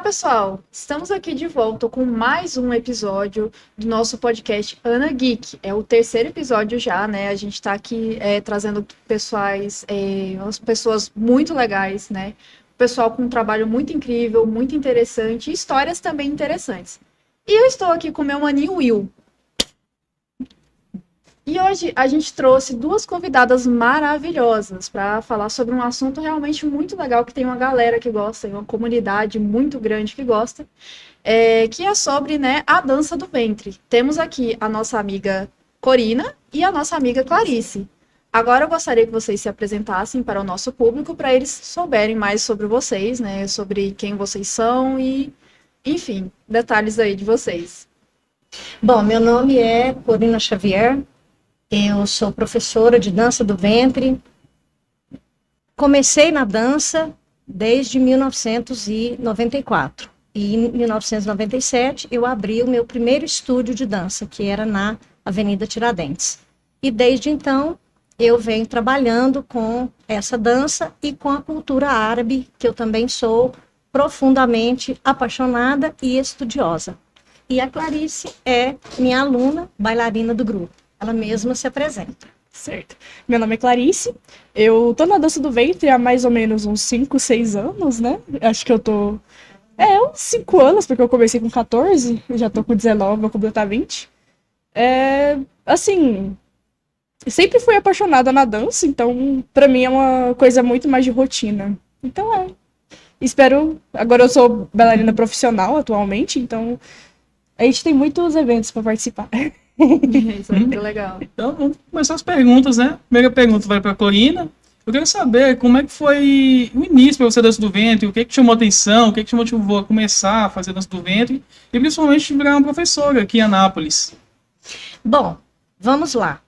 Pessoal, estamos aqui de volta com mais um episódio do nosso podcast Ana Geek. É o terceiro episódio já, né? A gente está aqui trazendo umas pessoas muito legais, né? Pessoal com um trabalho muito incrível, muito interessante, e histórias também interessantes. E eu estou aqui com meu maninho Will. E hoje a gente trouxe duas convidadas maravilhosas para falar sobre um assunto realmente muito legal, que tem uma galera que gosta, uma comunidade muito grande que gosta, que é sobre, né, a dança do ventre. Temos aqui a nossa amiga Corina e a nossa amiga Clarice. Agora eu gostaria que vocês se apresentassem para o nosso público, para eles souberem mais sobre vocês, né, sobre quem vocês são e, enfim, detalhes aí de vocês. Bom, meu nome é Corina Xavier. Eu sou professora de dança do ventre. Comecei na dança desde 1994. E em 1997 eu abri o meu primeiro estúdio de dança, que era na Avenida Tiradentes. E desde então eu venho trabalhando com essa dança e com a cultura árabe, que eu também sou profundamente apaixonada e estudiosa. E a Clarice é minha aluna, bailarina do grupo. Ela mesma se apresenta. Certo. Meu nome é Clarice. Eu tô na dança do ventre há mais ou menos uns 5, 6 anos, né? Acho que eu tô... uns 5 anos, porque eu comecei com 14, já tô com 19, vou completar 20. Assim, sempre fui apaixonada na dança, então pra mim é uma coisa muito mais de rotina. Então espero... Agora eu sou bailarina profissional atualmente, então a gente tem muitos eventos pra participar. Isso é muito legal. Então, vamos começar as perguntas, né? Primeira pergunta vai para a Corina. Eu quero saber como é que foi o início para você dança do ventre, o que te chamou a atenção, o que te motivou a começar a fazer dança do ventre e principalmente virar uma professora aqui em Anápolis. Bom, vamos lá.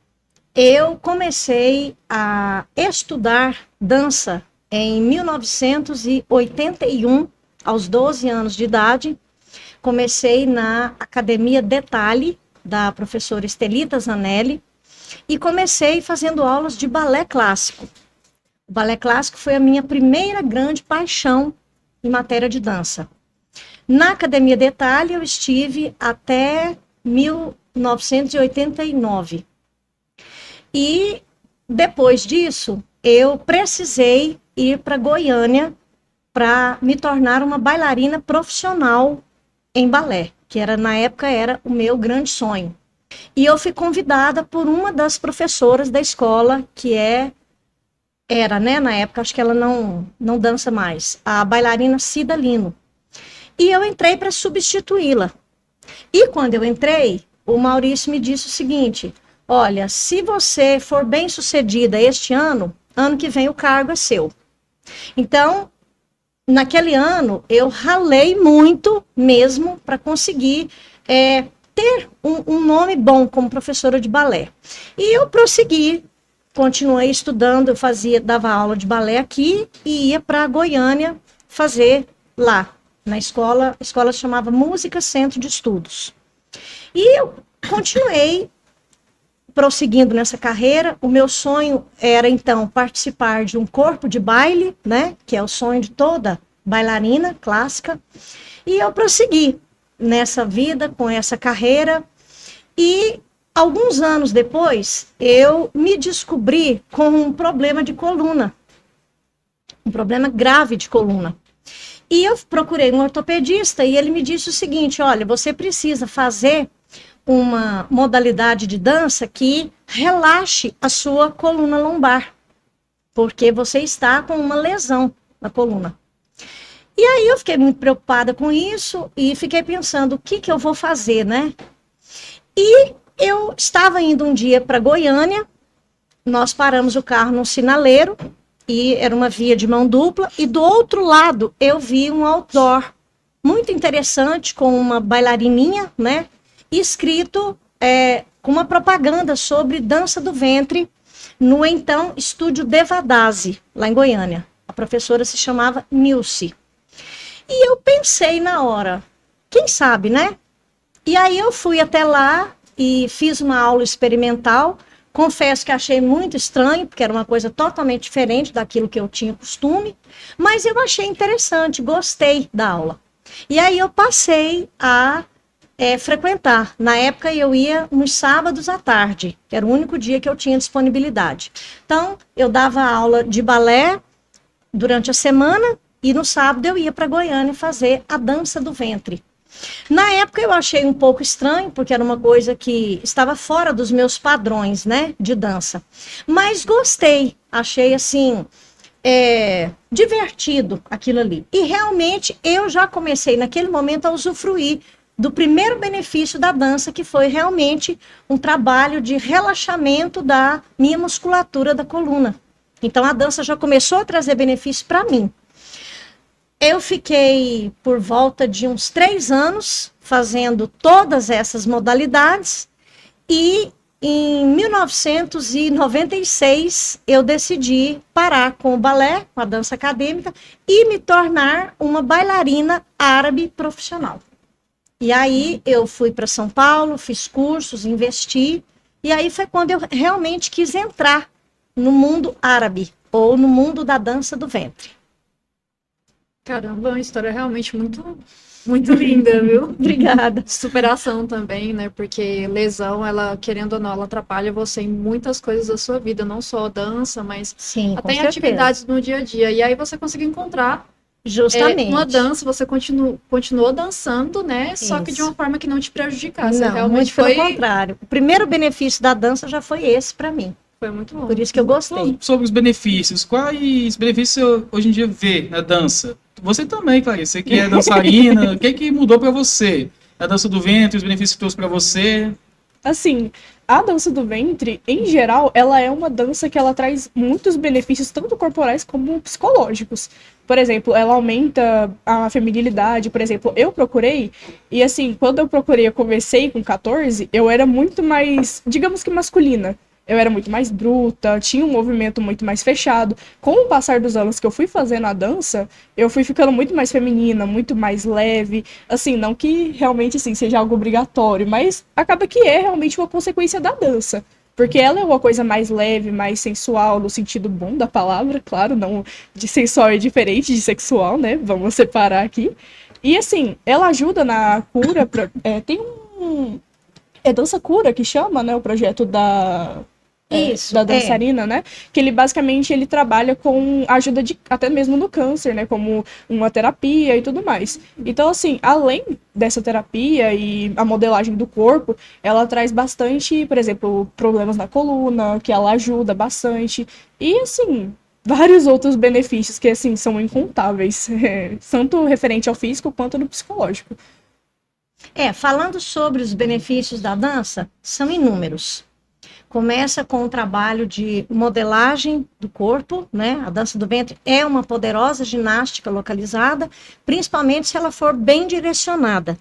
Eu comecei a estudar dança em 1981, aos 12 anos de idade. Comecei na Academia Detalhe, da professora Estelita Zanelli, e comecei fazendo aulas de balé clássico. O balé clássico foi a minha primeira grande paixão em matéria de dança. Na Academia Detalhe eu estive até 1989. E depois disso, eu precisei ir para Goiânia para me tornar uma bailarina profissional em balé, que na época era o meu grande sonho. E eu fui convidada por uma das professoras da escola, que era, né, na época, acho que ela não dança mais, a bailarina Cida Lino. E eu entrei para substituí-la. E quando eu entrei, o Maurício me disse o seguinte: olha, se você for bem sucedida este ano que vem o cargo é seu. Então, naquele ano, eu ralei muito mesmo para conseguir ter um nome bom como professora de balé. E eu prossegui, continuei estudando, eu dava aula de balé aqui e ia para Goiânia fazer lá, na escola. A escola se chamava Música Centro de Estudos. E eu continuei prosseguindo nessa carreira. O meu sonho era, então, participar de um corpo de baile, né, que é o sonho de toda bailarina clássica, e eu prossegui nessa vida, com essa carreira, e alguns anos depois, eu me descobri com um problema de coluna, um problema grave de coluna. E eu procurei um ortopedista, e ele me disse o seguinte: olha, você precisa fazer uma modalidade de dança que relaxe a sua coluna lombar, porque você está com uma lesão na coluna. E aí eu fiquei muito preocupada com isso e fiquei pensando, o que eu vou fazer, né? E eu estava indo um dia para Goiânia, nós paramos o carro num sinaleiro, e era uma via de mão dupla, e do outro lado eu vi um outdoor muito interessante com uma bailarininha, né? Escrito com uma propaganda sobre dança do ventre no então Estúdio Devadase, lá em Goiânia. A professora se chamava Nilce. E eu pensei na hora, quem sabe, né? E aí eu fui até lá e fiz uma aula experimental. Confesso que achei muito estranho, porque era uma coisa totalmente diferente daquilo que eu tinha costume, mas eu achei interessante, gostei da aula. E aí eu passei a frequentar. Na época eu ia nos sábados à tarde, que era o único dia que eu tinha disponibilidade. Então, eu dava aula de balé durante a semana e no sábado eu ia para Goiânia fazer a dança do ventre. Na época eu achei um pouco estranho, porque era uma coisa que estava fora dos meus padrões, né, de dança. Mas gostei, achei assim, divertido aquilo ali. E realmente eu já comecei naquele momento a usufruir do primeiro benefício da dança, que foi realmente um trabalho de relaxamento da minha musculatura da coluna. Então a dança já começou a trazer benefícios para mim. Eu fiquei por volta de uns 3 anos fazendo todas essas modalidades e em 1996 eu decidi parar com o balé, com a dança acadêmica e me tornar uma bailarina árabe profissional. E aí eu fui para São Paulo, fiz cursos, investi, e aí foi quando eu realmente quis entrar no mundo árabe, ou no mundo da dança do ventre. Caramba, é uma história realmente muito, muito linda, viu? Obrigada. Superação também, né? Porque lesão, ela, querendo ou não, ela atrapalha você em muitas coisas da sua vida, não só dança, mas Sim, até em atividades no dia a dia. E aí você conseguiu encontrar justamente uma dança, você continuou dançando, né? Só que de uma forma que não te prejudicasse. Não, Realmente muito pelo contrário. O primeiro benefício da dança já foi esse para mim. Foi muito bom. Por isso que eu gostei. Sobre os benefícios, quais benefícios você hoje em dia vê na dança? Você também, Clarice, você que é dançarina, o que mudou para você? A dança do ventre, os benefícios que trouxe para você? Assim, a dança do ventre, em geral, ela é uma dança que ela traz muitos benefícios, tanto corporais como psicológicos. Por exemplo, ela aumenta a feminilidade. Por exemplo, eu procurei, e assim, quando eu procurei, eu comecei com 14, eu era muito mais, digamos que masculina. Eu era muito mais bruta, tinha um movimento muito mais fechado. Com o passar dos anos que eu fui fazendo a dança, eu fui ficando muito mais feminina, muito mais leve. Assim, não que realmente assim, seja algo obrigatório, mas acaba que é realmente uma consequência da dança. Porque ela é uma coisa mais leve, mais sensual, no sentido bom da palavra, claro, não de sensual é diferente de sexual, né? Vamos separar aqui. E assim, ela ajuda na cura. Tem um. É dança cura que chama, né? O projeto Isso, da dançarina, né? Que ele basicamente ele trabalha com ajuda de até mesmo no câncer, né? Como uma terapia e tudo mais. Então, assim, além dessa terapia e a modelagem do corpo, ela traz bastante, por exemplo, problemas na coluna, que ela ajuda bastante. E, assim, vários outros benefícios que, assim, são incontáveis. Tanto referente ao físico quanto no psicológico. Falando sobre os benefícios da dança, são inúmeros. Começa com o trabalho de modelagem do corpo, né? A dança do ventre é uma poderosa ginástica localizada, principalmente se ela for bem direcionada.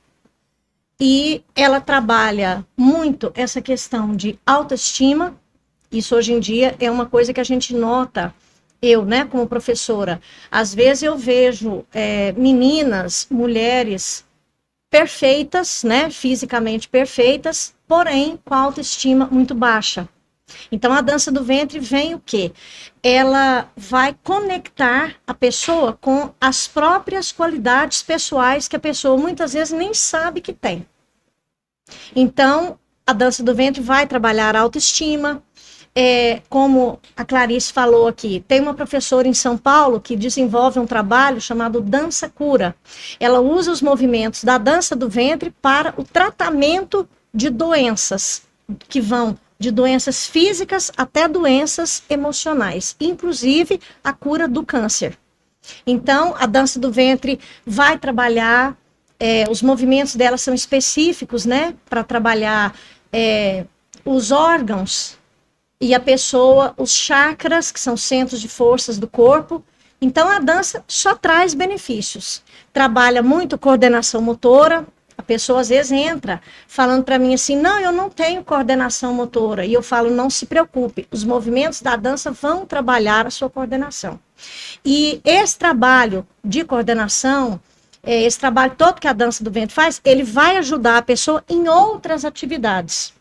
E ela trabalha muito essa questão de autoestima. Isso hoje em dia é uma coisa que a gente nota, eu, né, como professora. Às vezes eu vejo meninas, mulheres perfeitas, né, fisicamente perfeitas, porém com a autoestima muito baixa. Então a dança do ventre vem o quê? Ela vai conectar a pessoa com as próprias qualidades pessoais que a pessoa muitas vezes nem sabe que tem. Então a dança do ventre vai trabalhar a autoestima. Como a Clarice falou aqui, tem uma professora em São Paulo que desenvolve um trabalho chamado Dança Cura. Ela usa os movimentos da dança do ventre para o tratamento de doenças, que vão de doenças físicas até doenças emocionais, inclusive a cura do câncer. Então, a dança do ventre vai trabalhar, os movimentos dela são específicos, né, para trabalhar os órgãos e a pessoa, os chakras, que são centros de forças do corpo. Então, a dança só traz benefícios. Trabalha muito coordenação motora. A pessoa, às vezes, entra falando para mim assim, não, eu não tenho coordenação motora. E eu falo, não se preocupe, os movimentos da dança vão trabalhar a sua coordenação. E esse trabalho de coordenação, esse trabalho todo que a dança do ventre faz, ele vai ajudar a pessoa em outras atividades.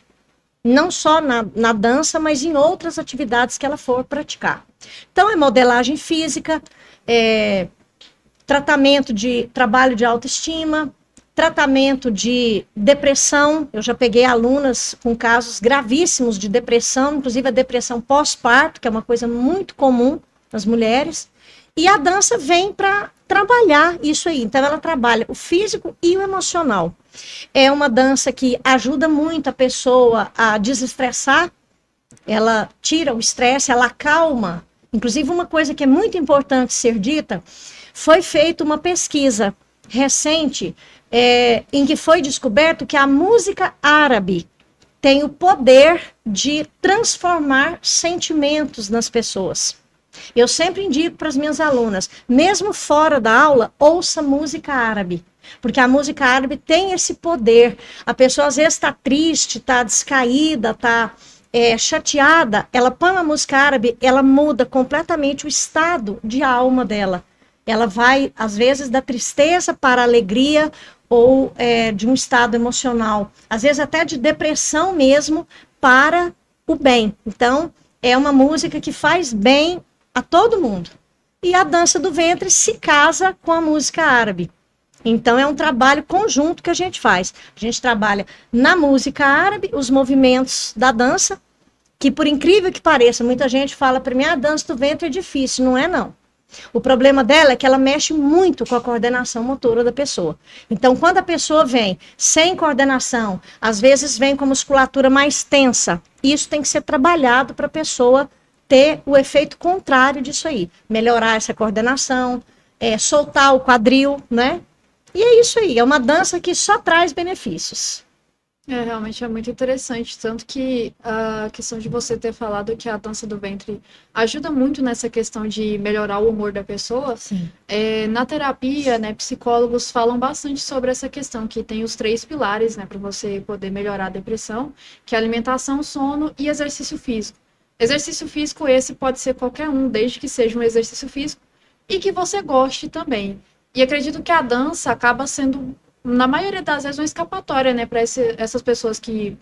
Não só na dança, mas em outras atividades que ela for praticar. Então, é modelagem física, tratamento de trabalho de autoestima, tratamento de depressão. Eu já peguei alunas com casos gravíssimos de depressão, inclusive a depressão pós-parto, que é uma coisa muito comum nas mulheres. E a dança vem para trabalhar isso aí. Então, ela trabalha o físico e o emocional. É uma dança que ajuda muito a pessoa a desestressar, ela tira o estresse, ela acalma. Inclusive, uma coisa que é muito importante ser dita, foi feita uma pesquisa recente em que foi descoberto que a música árabe tem o poder de transformar sentimentos nas pessoas. Eu sempre indico para as minhas alunas, mesmo fora da aula, ouça música árabe, porque a música árabe tem esse poder. A pessoa às vezes está triste, está descaída, está chateada, ela põe uma música árabe, ela muda completamente o estado de alma dela. Ela vai, às vezes, da tristeza para a alegria ou de um estado emocional, às vezes até de depressão mesmo, para o bem. Então, é uma música que faz bem a todo mundo. E a dança do ventre se casa com a música árabe. Então, é um trabalho conjunto que a gente faz. A gente trabalha na música árabe, os movimentos da dança, que por incrível que pareça, muita gente fala para mim, a dança do ventre é difícil. Não é, não. O problema dela é que ela mexe muito com a coordenação motora da pessoa. Então, quando a pessoa vem sem coordenação, às vezes vem com a musculatura mais tensa, isso tem que ser trabalhado para a pessoa ter o efeito contrário disso aí. Melhorar essa coordenação, soltar o quadril, né? E é isso aí, é uma dança que só traz benefícios. Realmente é muito interessante, tanto que a questão de você ter falado que a dança do ventre ajuda muito nessa questão de melhorar o humor da pessoa. Sim. Na terapia, né, psicólogos falam bastante sobre essa questão, que tem os 3 pilares, né, para você poder melhorar a depressão, que é alimentação, sono e exercício físico. Exercício físico esse pode ser qualquer um, desde que seja um exercício físico e que você goste também. E acredito que a dança acaba sendo, na maioria das vezes, uma escapatória, né, para essas pessoas que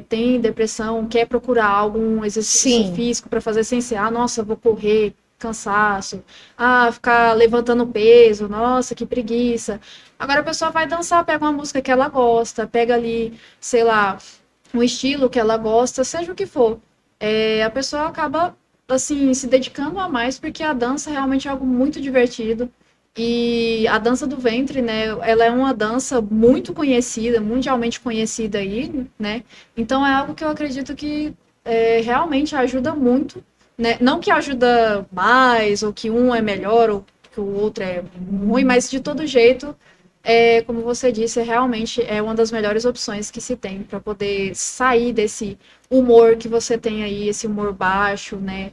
têm depressão, quer procurar algum exercício físico para fazer sem ser, nossa, vou correr, cansaço, ficar levantando peso, nossa, que preguiça. Agora a pessoa vai dançar, pega uma música que ela gosta, pega ali, sei lá, um estilo que ela gosta, seja o que for. A pessoa acaba, assim, se dedicando a mais, porque a dança realmente é algo muito divertido. E a dança do ventre, né, ela é uma dança muito conhecida, mundialmente conhecida aí, né, então é algo que eu acredito que realmente ajuda muito, né, não que ajuda mais, ou que um é melhor, ou que o outro é ruim, mas de todo jeito, como você disse, realmente é uma das melhores opções que se tem para poder sair desse humor que você tem aí, esse humor baixo, né,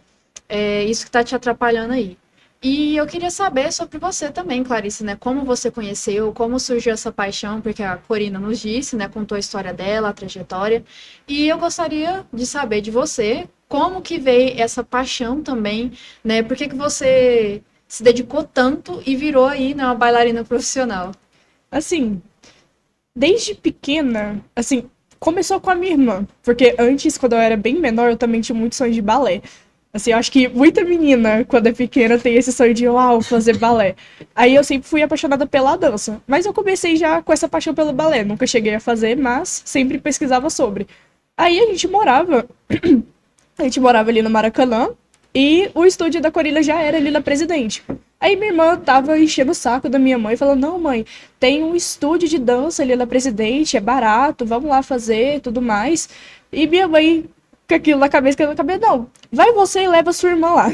isso que está te atrapalhando aí. E eu queria saber sobre você também, Clarice, né? Como você conheceu, como surgiu essa paixão, porque a Corina nos disse, né? Contou a história dela, a trajetória. E eu gostaria de saber de você, como que veio essa paixão também, né? Por que você se dedicou tanto e virou aí, né, uma bailarina profissional? Assim, desde pequena, assim, começou com a minha irmã. Porque antes, quando eu era bem menor, eu também tinha muito sonho de balé. Assim, eu acho que muita menina, quando é pequena, tem esse sonho de, fazer balé. Aí eu sempre fui apaixonada pela dança. Mas eu comecei já com essa paixão pelo balé. Nunca cheguei a fazer, mas sempre pesquisava sobre. Aí a gente morava ali no Maracanã, e o estúdio da Corina já era ali na Presidente. Aí minha irmã tava enchendo o saco da minha mãe, falando, não, mãe, tem um estúdio de dança ali na Presidente, é barato, vamos lá fazer, tudo mais. E minha mãe, com aquilo na cabeça, não, vai você e leva sua irmã lá.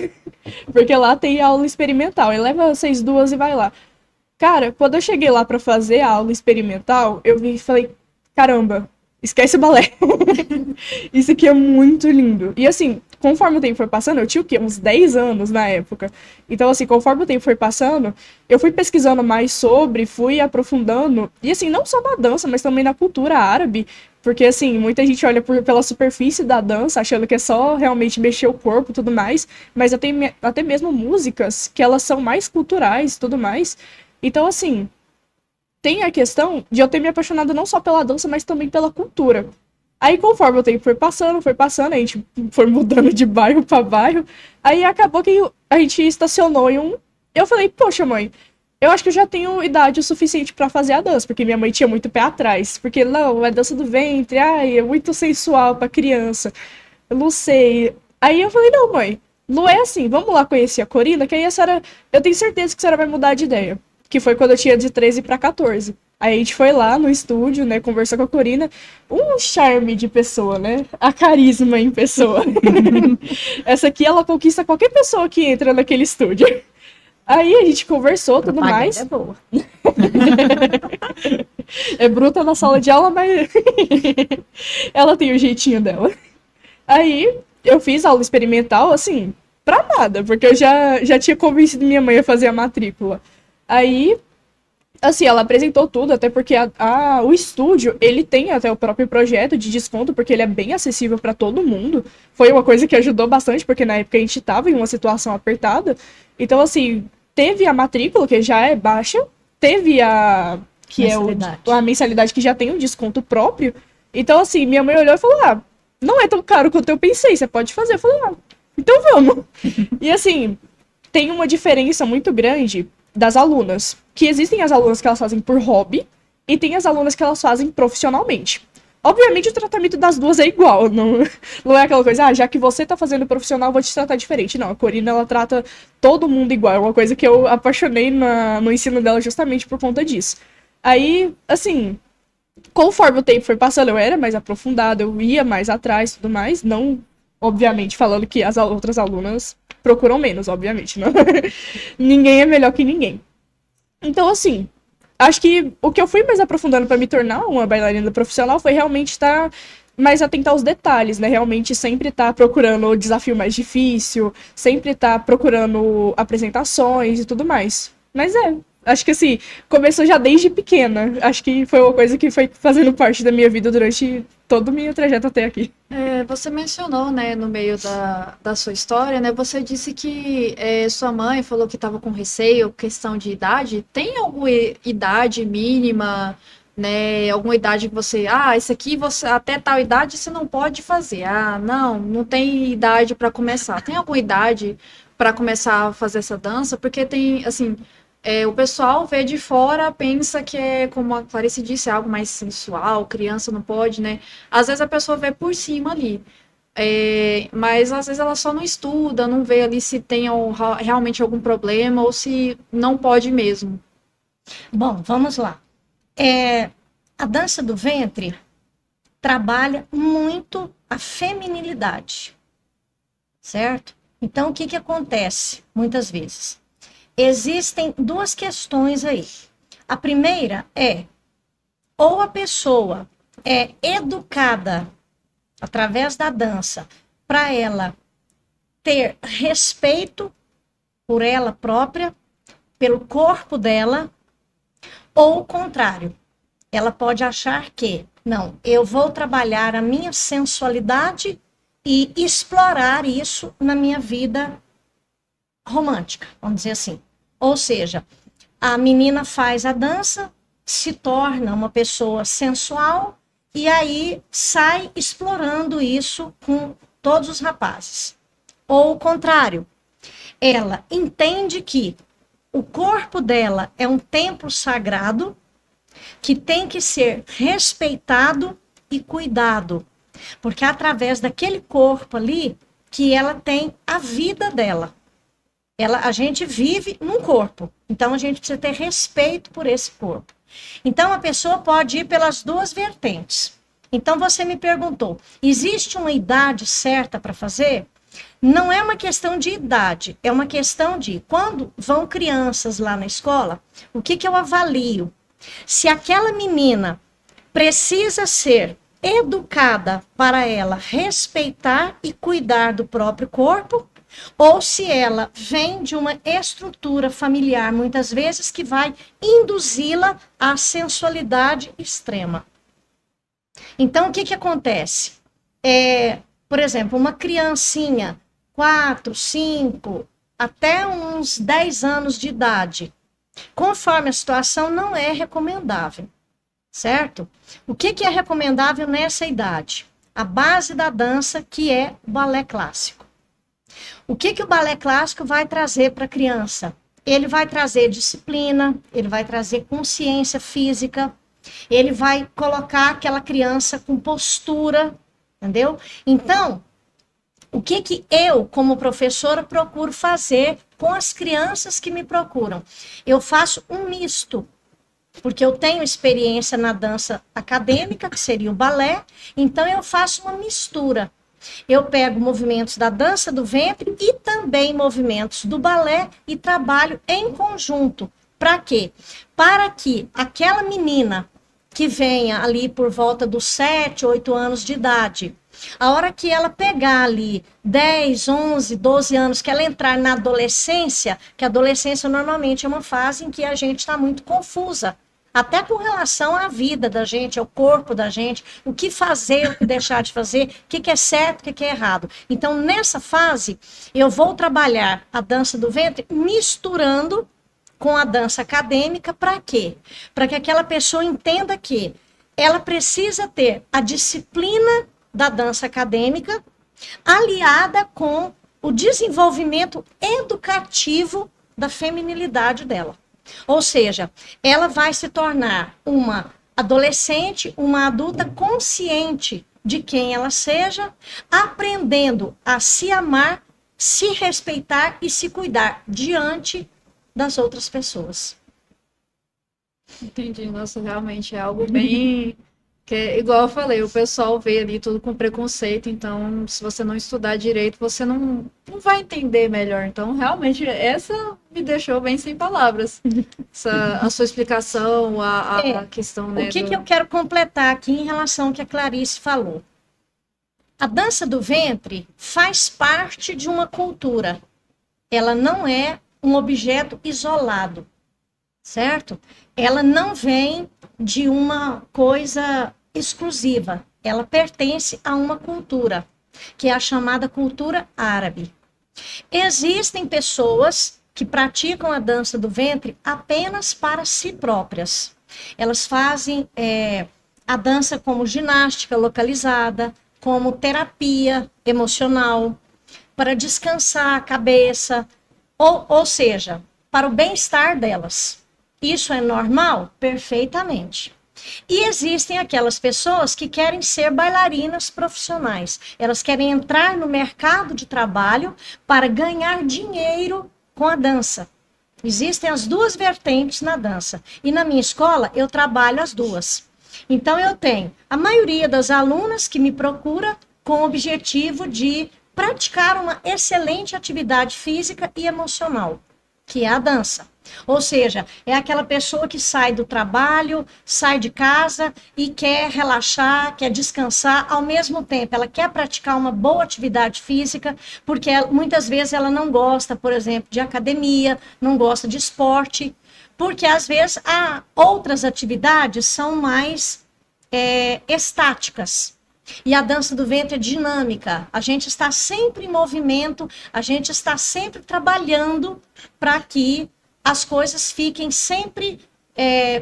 Porque lá tem aula experimental, e leva vocês duas e vai lá. Cara, quando eu cheguei lá pra fazer a aula experimental, eu vi e falei, caramba, esquece o balé. Isso aqui é muito lindo. E assim, conforme o tempo foi passando, eu tinha o quê? Uns 10 anos na época. Então assim, conforme o tempo foi passando, eu fui pesquisando mais sobre, fui aprofundando. E assim, não só na dança, mas também na cultura árabe. Porque assim, muita gente olha pela superfície da dança, achando que é só realmente mexer o corpo e tudo mais. Mas até mesmo músicas que elas são mais culturais e tudo mais. Então assim, tem a questão de eu ter me apaixonado não só pela dança, mas também pela cultura. Aí, conforme o tempo foi passando, a gente foi mudando de bairro para bairro. Aí, acabou que a gente estacionou em um... Eu falei, poxa, mãe, eu acho que eu já tenho idade o suficiente pra fazer a dança, porque minha mãe tinha muito pé atrás. Porque, não, é dança do ventre, ai, é muito sensual pra criança. Eu não sei. Aí eu falei, não, mãe, não é assim, vamos lá conhecer a Corina, que aí a senhora, eu tenho certeza que a senhora vai mudar de ideia. Que foi quando eu tinha de 13 pra 14. Aí a gente foi lá no estúdio, né, conversar com a Corina. Um charme de pessoa, né? A carisma em pessoa. Essa aqui, ela conquista qualquer pessoa que entra naquele estúdio. Aí a gente conversou, tudo Propaganda mais. é boa. É bruta na sala de aula, mas ela tem o jeitinho dela. Aí eu fiz aula experimental, assim, pra nada, porque eu já tinha convencido minha mãe a fazer a matrícula. Aí, assim, ela apresentou tudo, até porque o estúdio, ele tem até o próprio projeto de desconto, porque ele é bem acessível pra todo mundo. Foi uma coisa que ajudou bastante, porque na época a gente tava em uma situação apertada. Então, assim, teve a matrícula, que já é baixa, teve que Mensalidade. é a mensalidade que já tem um desconto próprio. Então, assim, minha mãe olhou e falou, não é tão caro quanto eu pensei, você pode fazer. Eu falei, então vamos. E, assim, tem uma diferença muito grande das alunas, que existem as alunas que elas fazem por hobby e tem as alunas que elas fazem profissionalmente. Obviamente o tratamento das duas é igual, não é aquela coisa, já que você tá fazendo profissional, eu vou te tratar diferente. Não, a Corina, ela trata todo mundo igual, é uma coisa que eu apaixonei no ensino dela justamente por conta disso. Aí, assim, conforme o tempo foi passando, eu era mais aprofundada, eu ia mais atrás e tudo mais, não, obviamente, falando que as outras alunas procuram menos, obviamente, não. Ninguém é melhor que ninguém. Então, assim, acho que o que eu fui mais aprofundando para me tornar uma bailarina profissional foi realmente estar mais atenta aos detalhes, né? Realmente sempre estar procurando o desafio mais difícil, sempre estar procurando apresentações e tudo mais. Mas acho que assim, começou já desde pequena. Acho que foi uma coisa que foi fazendo parte da minha vida durante todo o meu trajeto até aqui. Você mencionou, né, no meio da sua história, né, você disse que sua mãe falou que estava com receio, questão de idade. Tem alguma idade mínima, né, alguma idade que você, isso aqui você até tal idade você não pode fazer. Não tem idade para começar. Tem alguma idade para começar a fazer essa dança? Porque tem, assim, o pessoal vê de fora, pensa que é, como a Clarice disse, é algo mais sensual, criança não pode, né? Às vezes a pessoa vê por cima ali, mas às vezes ela só não estuda, não vê ali se tem realmente algum problema ou se não pode mesmo. Bom, vamos lá. A dança do ventre trabalha muito a feminilidade, certo? Então, o que acontece muitas vezes? Existem duas questões aí. A primeira ou a pessoa é educada através da dança para ela ter respeito por ela própria, pelo corpo dela, ou o contrário. Ela pode achar que, não, eu vou trabalhar a minha sensualidade e explorar isso na minha vida romântica, vamos dizer assim. Ou seja, a menina faz a dança, se torna uma pessoa sensual e aí sai explorando isso com todos os rapazes. Ou o contrário, ela entende que o corpo dela é um templo sagrado que tem que ser respeitado e cuidado, porque é através daquele corpo ali que ela tem a vida dela. A gente vive num corpo, então a gente precisa ter respeito por esse corpo. Então a pessoa pode ir pelas duas vertentes. Então você me perguntou, existe uma idade certa para fazer? Não é uma questão de idade, é uma questão de quando vão crianças lá na escola, o que eu avalio? Se aquela menina precisa ser educada para ela respeitar e cuidar do próprio corpo, ou se ela vem de uma estrutura familiar, muitas vezes, que vai induzi-la à sensualidade extrema. Então, o que acontece? Por exemplo, uma criancinha, 4, 5, até uns 10 anos de idade, conforme a situação, não é recomendável, certo? O que é recomendável nessa idade? A base da dança, que é o balé clássico. O que o balé clássico vai trazer para a criança? ele vai trazer disciplina, ele vai trazer consciência física, ele vai colocar aquela criança com postura, entendeu? Então, o que que eu, como professora, procuro fazer com as crianças que me procuram? Eu faço um misto, porque eu tenho experiência na dança acadêmica, que seria o balé, então eu faço uma mistura. Eu pego movimentos da dança do ventre e também movimentos do balé e trabalho em conjunto. Para quê? Para que aquela menina que venha ali por volta dos 7, 8 anos de idade, a hora que ela pegar ali 10, 11, 12 anos, que ela entrar na adolescência, que a adolescência normalmente é uma fase em que a gente está muito confusa, até com relação à vida da gente, ao corpo da gente, o que fazer, o que deixar de fazer, o que é certo, o que é errado. Então, nessa fase, eu vou trabalhar a dança do ventre misturando com a dança acadêmica, para quê? Para que aquela pessoa entenda que ela precisa ter a disciplina da dança acadêmica aliada com o desenvolvimento educativo da feminilidade dela. Ou seja, ela vai se tornar uma adolescente, uma adulta consciente de quem ela seja, aprendendo a se amar, se respeitar e se cuidar diante das outras pessoas. Entendi. Nossa, realmente é algo bem... Que é, igual eu falei, o pessoal vê ali tudo com preconceito, então se você não estudar direito, você não vai entender melhor. Então, realmente, essa me deixou bem sem palavras. A sua explicação, a questão, né? O que eu quero completar aqui em relação ao que a Clarice falou? A dança do ventre faz parte de uma cultura. Ela não é um objeto isolado, certo? Ela não vem de uma coisa exclusiva. Ela pertence a uma cultura, que é a chamada cultura árabe. Existem pessoas que praticam a dança do ventre apenas para si próprias. Elas fazem a dança como ginástica localizada, como terapia emocional, para descansar a cabeça, ou seja, para o bem-estar delas. Isso é normal? Perfeitamente. E existem aquelas pessoas que querem ser bailarinas profissionais. Elas querem entrar no mercado de trabalho para ganhar dinheiro com a dança. Existem as duas vertentes na dança. E na minha escola, eu trabalho as duas. Então, eu tenho a maioria das alunas que me procura com o objetivo de praticar uma excelente atividade física e emocional, que é a dança. Ou seja, é aquela pessoa que sai do trabalho, sai de casa e quer relaxar, quer descansar, ao mesmo tempo ela quer praticar uma boa atividade física, porque muitas vezes ela não gosta, por exemplo, de academia, não gosta de esporte, porque às vezes outras atividades são mais estáticas. E a dança do ventre é dinâmica. A gente está sempre em movimento, a gente está sempre trabalhando para que as coisas fiquem sempre,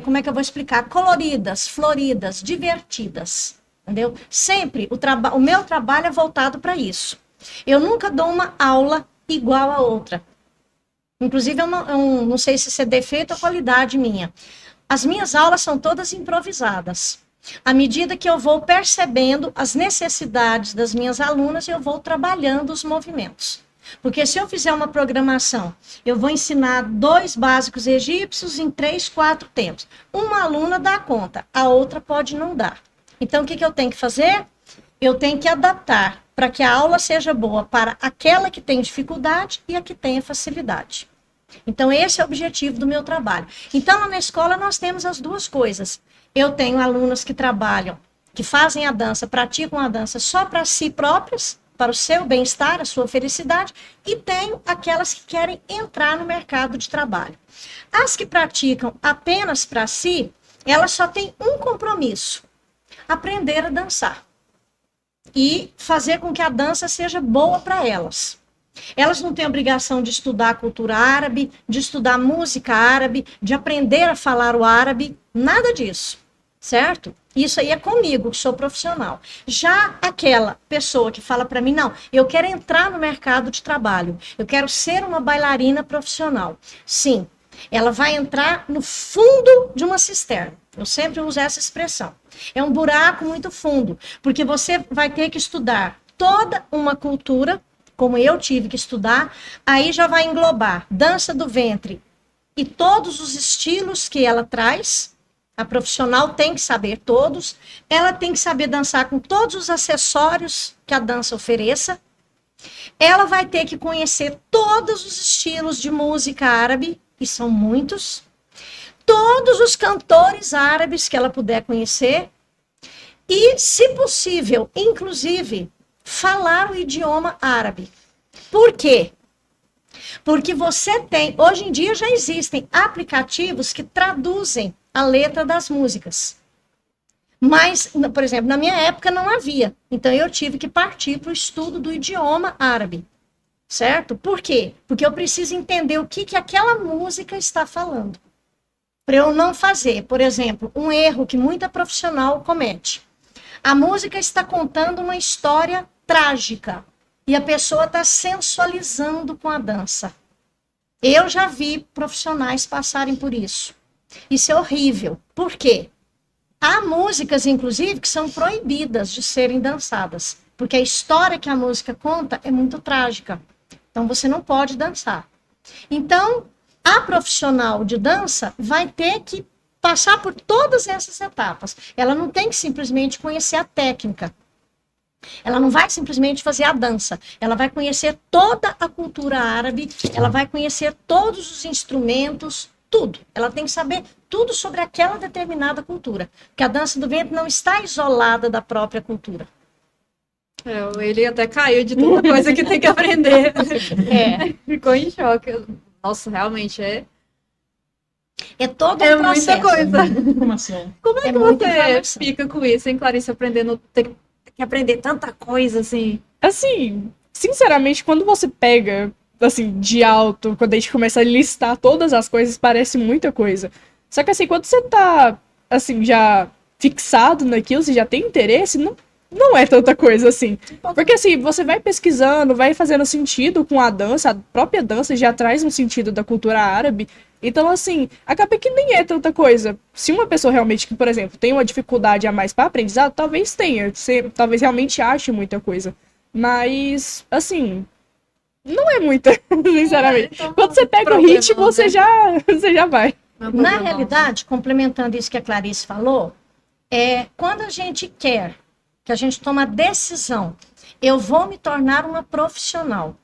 como é que eu vou explicar? Coloridas, floridas, divertidas. Entendeu? Sempre o meu trabalho é voltado para isso. Eu nunca dou uma aula igual a outra. Inclusive, eu não sei se isso é defeito ou qualidade minha. As minhas aulas são todas improvisadas. À medida que eu vou percebendo as necessidades das minhas alunas, eu vou trabalhando os movimentos. Porque se eu fizer uma programação, eu vou ensinar 2 básicos egípcios em 3, 4 tempos. Uma aluna dá conta, a outra pode não dar. Então, o que eu tenho que fazer? Eu tenho que adaptar para que a aula seja boa para aquela que tem dificuldade e a que tenha facilidade. Então, esse é o objetivo do meu trabalho. Então, lá na escola, nós temos as duas coisas. Eu tenho alunas que trabalham, que fazem a dança, praticam a dança só para si próprias, para o seu bem-estar, a sua felicidade, e tenho aquelas que querem entrar no mercado de trabalho. As que praticam apenas para si, elas só têm um compromisso: aprender a dançar e fazer com que a dança seja boa para elas. Elas não têm obrigação de estudar a cultura árabe, de estudar música árabe, de aprender a falar o árabe, nada disso. certo? Isso aí é comigo, que sou profissional. Já aquela pessoa que fala para mim, não, eu quero entrar no mercado de trabalho, eu quero ser uma bailarina profissional. Sim, ela vai entrar no fundo de uma cisterna. Eu sempre uso essa expressão. É um buraco muito fundo, porque você vai ter que estudar toda uma cultura, como eu tive que estudar, aí já vai englobar dança do ventre e todos os estilos que ela traz. A profissional tem que saber todos, ela tem que saber dançar com todos os acessórios que a dança ofereça, ela vai ter que conhecer todos os estilos de música árabe, e são muitos, todos os cantores árabes que ela puder conhecer, e, se possível, inclusive, falar o idioma árabe. Por quê? Porque você tem, hoje em dia já existem aplicativos que traduzem a letra das músicas. Mas, por exemplo, na minha época não havia. Então eu tive que partir para o estudo do idioma árabe. Certo? Por quê? Porque eu preciso entender o que aquela música está falando. Para eu não fazer, por exemplo, um erro que muita profissional comete. A música está contando uma história trágica e a pessoa está sensualizando com a dança. Eu já vi profissionais passarem por isso. Isso é horrível. Por quê? Há músicas, inclusive, que são proibidas de serem dançadas, porque a história que a música conta é muito trágica. Então, você não pode dançar. Então, a profissional de dança vai ter que passar por todas essas etapas. Ela não tem que simplesmente conhecer a técnica. Ela não vai simplesmente fazer a dança. Ela vai conhecer toda a cultura árabe, ela vai conhecer todos os instrumentos, tudo. Ela tem que saber tudo sobre aquela determinada cultura. Porque a dança do ventre não está isolada da própria cultura. Ele até caiu de tanta coisa que tem que aprender. Ficou em choque. Nossa, realmente é todo um processo. Muita coisa. Informação. Como é que você fica com isso, hein, Clarice, aprendendo, ter que aprender tanta coisa, assim? Assim, sinceramente, quando você pega, assim, de alto, quando a gente começa a listar todas as coisas, parece muita coisa. Só que, assim, quando você tá, assim, já fixado naquilo, você já tem interesse, não é tanta coisa assim. Porque assim, você vai pesquisando, vai fazendo sentido com a dança, a própria dança já traz um sentido da cultura árabe. Então, assim, acaba que nem é tanta coisa. Se uma pessoa realmente, que, por exemplo, tem uma dificuldade a mais para aprendizado, talvez tenha. Você talvez realmente ache muita coisa. Mas, assim, não é muita, sinceramente. Então, quando você pega o ritmo, você já vai. Na realidade, complementando isso que a Clarice falou, quando a gente quer que a gente toma a decisão, eu vou me tornar uma profissional,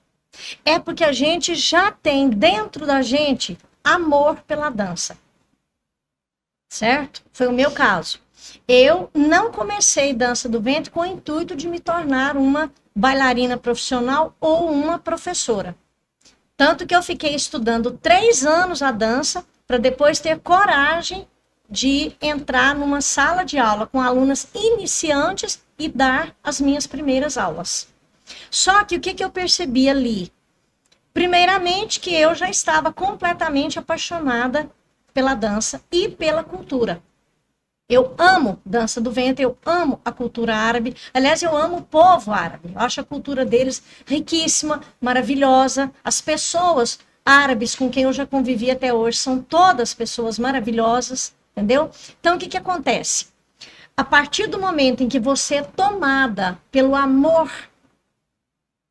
é porque a gente já tem dentro da gente amor pela dança. Certo? Foi o meu caso. Eu não comecei dança do ventre com o intuito de me tornar uma bailarina profissional ou uma professora. Tanto que eu fiquei estudando 3 anos a dança para depois ter coragem de entrar numa sala de aula com alunas iniciantes e dar as minhas primeiras aulas. Só que o que eu percebi ali? Primeiramente, que eu já estava completamente apaixonada pela dança e pela cultura. Eu amo dança do ventre, eu amo a cultura árabe. Aliás, eu amo o povo árabe. Eu acho a cultura deles riquíssima, maravilhosa. As pessoas árabes com quem eu já convivi até hoje são todas pessoas maravilhosas, entendeu? Então, o que acontece? A partir do momento em que você é tomada pelo amor,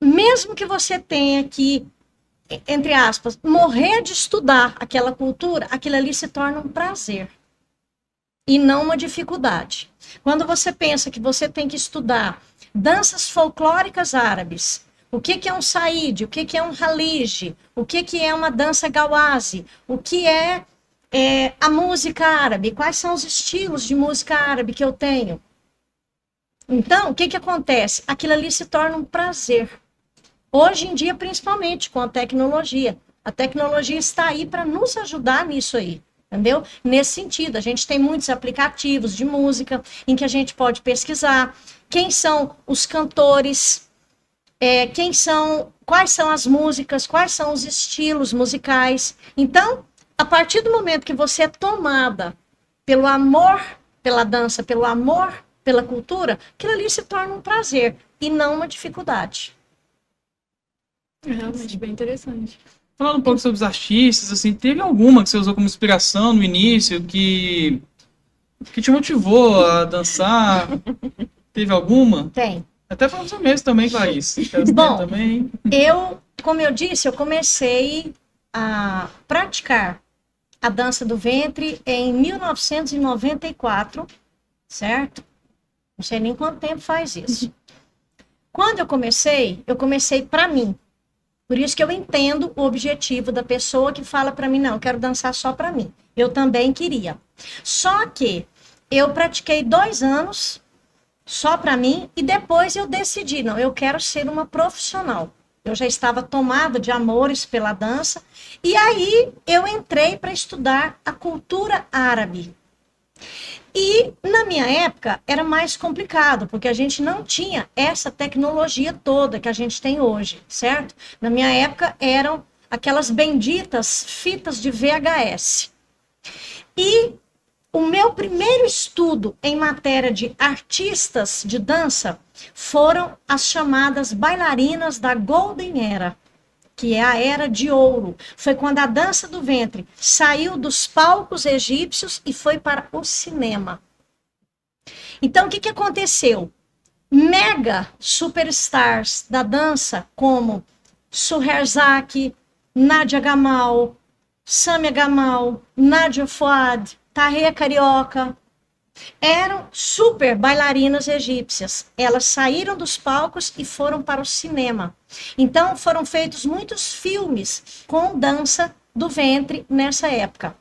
mesmo que você tenha que, entre aspas, morrer de estudar aquela cultura, aquilo ali se torna um prazer e não uma dificuldade. Quando você pensa que você tem que estudar danças folclóricas árabes, o que é um saíde, o que é um halije, o que é uma dança gawazi, o que é a música árabe, quais são os estilos de música árabe que eu tenho. Então, o que acontece? Aquilo ali se torna um prazer. Hoje em dia, principalmente com a tecnologia. A tecnologia está aí para nos ajudar nisso aí, entendeu? Nesse sentido, a gente tem muitos aplicativos de música em que a gente pode pesquisar quem são os cantores, quais são as músicas, quais são os estilos musicais. Então, a partir do momento que você é tomada pelo amor pela dança, pelo amor pela cultura, aquilo ali se torna um prazer e não uma dificuldade. É realmente bem interessante. Falando um pouco sobre os artistas, assim, teve alguma que você usou como inspiração no início que te motivou a dançar? Teve alguma? Tem. Até para você mesmo também, Clarice. Bom, também. Como eu disse, eu comecei a praticar a dança do ventre em 1994, certo? Não sei nem quanto tempo faz isso. Quando eu comecei para mim. Por isso que eu entendo o objetivo da pessoa que fala para mim, não, eu quero dançar só para mim. Eu também queria. Só que eu pratiquei 2 anos só para mim e depois eu decidi, não, eu quero ser uma profissional. Eu já estava tomada de amores pela dança e aí eu entrei para estudar a cultura árabe. E na minha época era mais complicado, porque a gente não tinha essa tecnologia toda que a gente tem hoje, certo? Na minha época eram aquelas benditas fitas de VHS. E o meu primeiro estudo em matéria de artistas de dança foram as chamadas bailarinas da Golden Era, que é a Era de Ouro. Foi quando a dança do ventre saiu dos palcos egípcios e foi para o cinema. Então, o que aconteceu? Mega superstars da dança, como Suherzaki, Nadia Gamal, Samia Gamal, Nadia Fouad, Tahia Carioca, eram super bailarinas egípcias. Elas saíram dos palcos e foram para o cinema. Então, foram feitos muitos filmes com dança do ventre nessa época,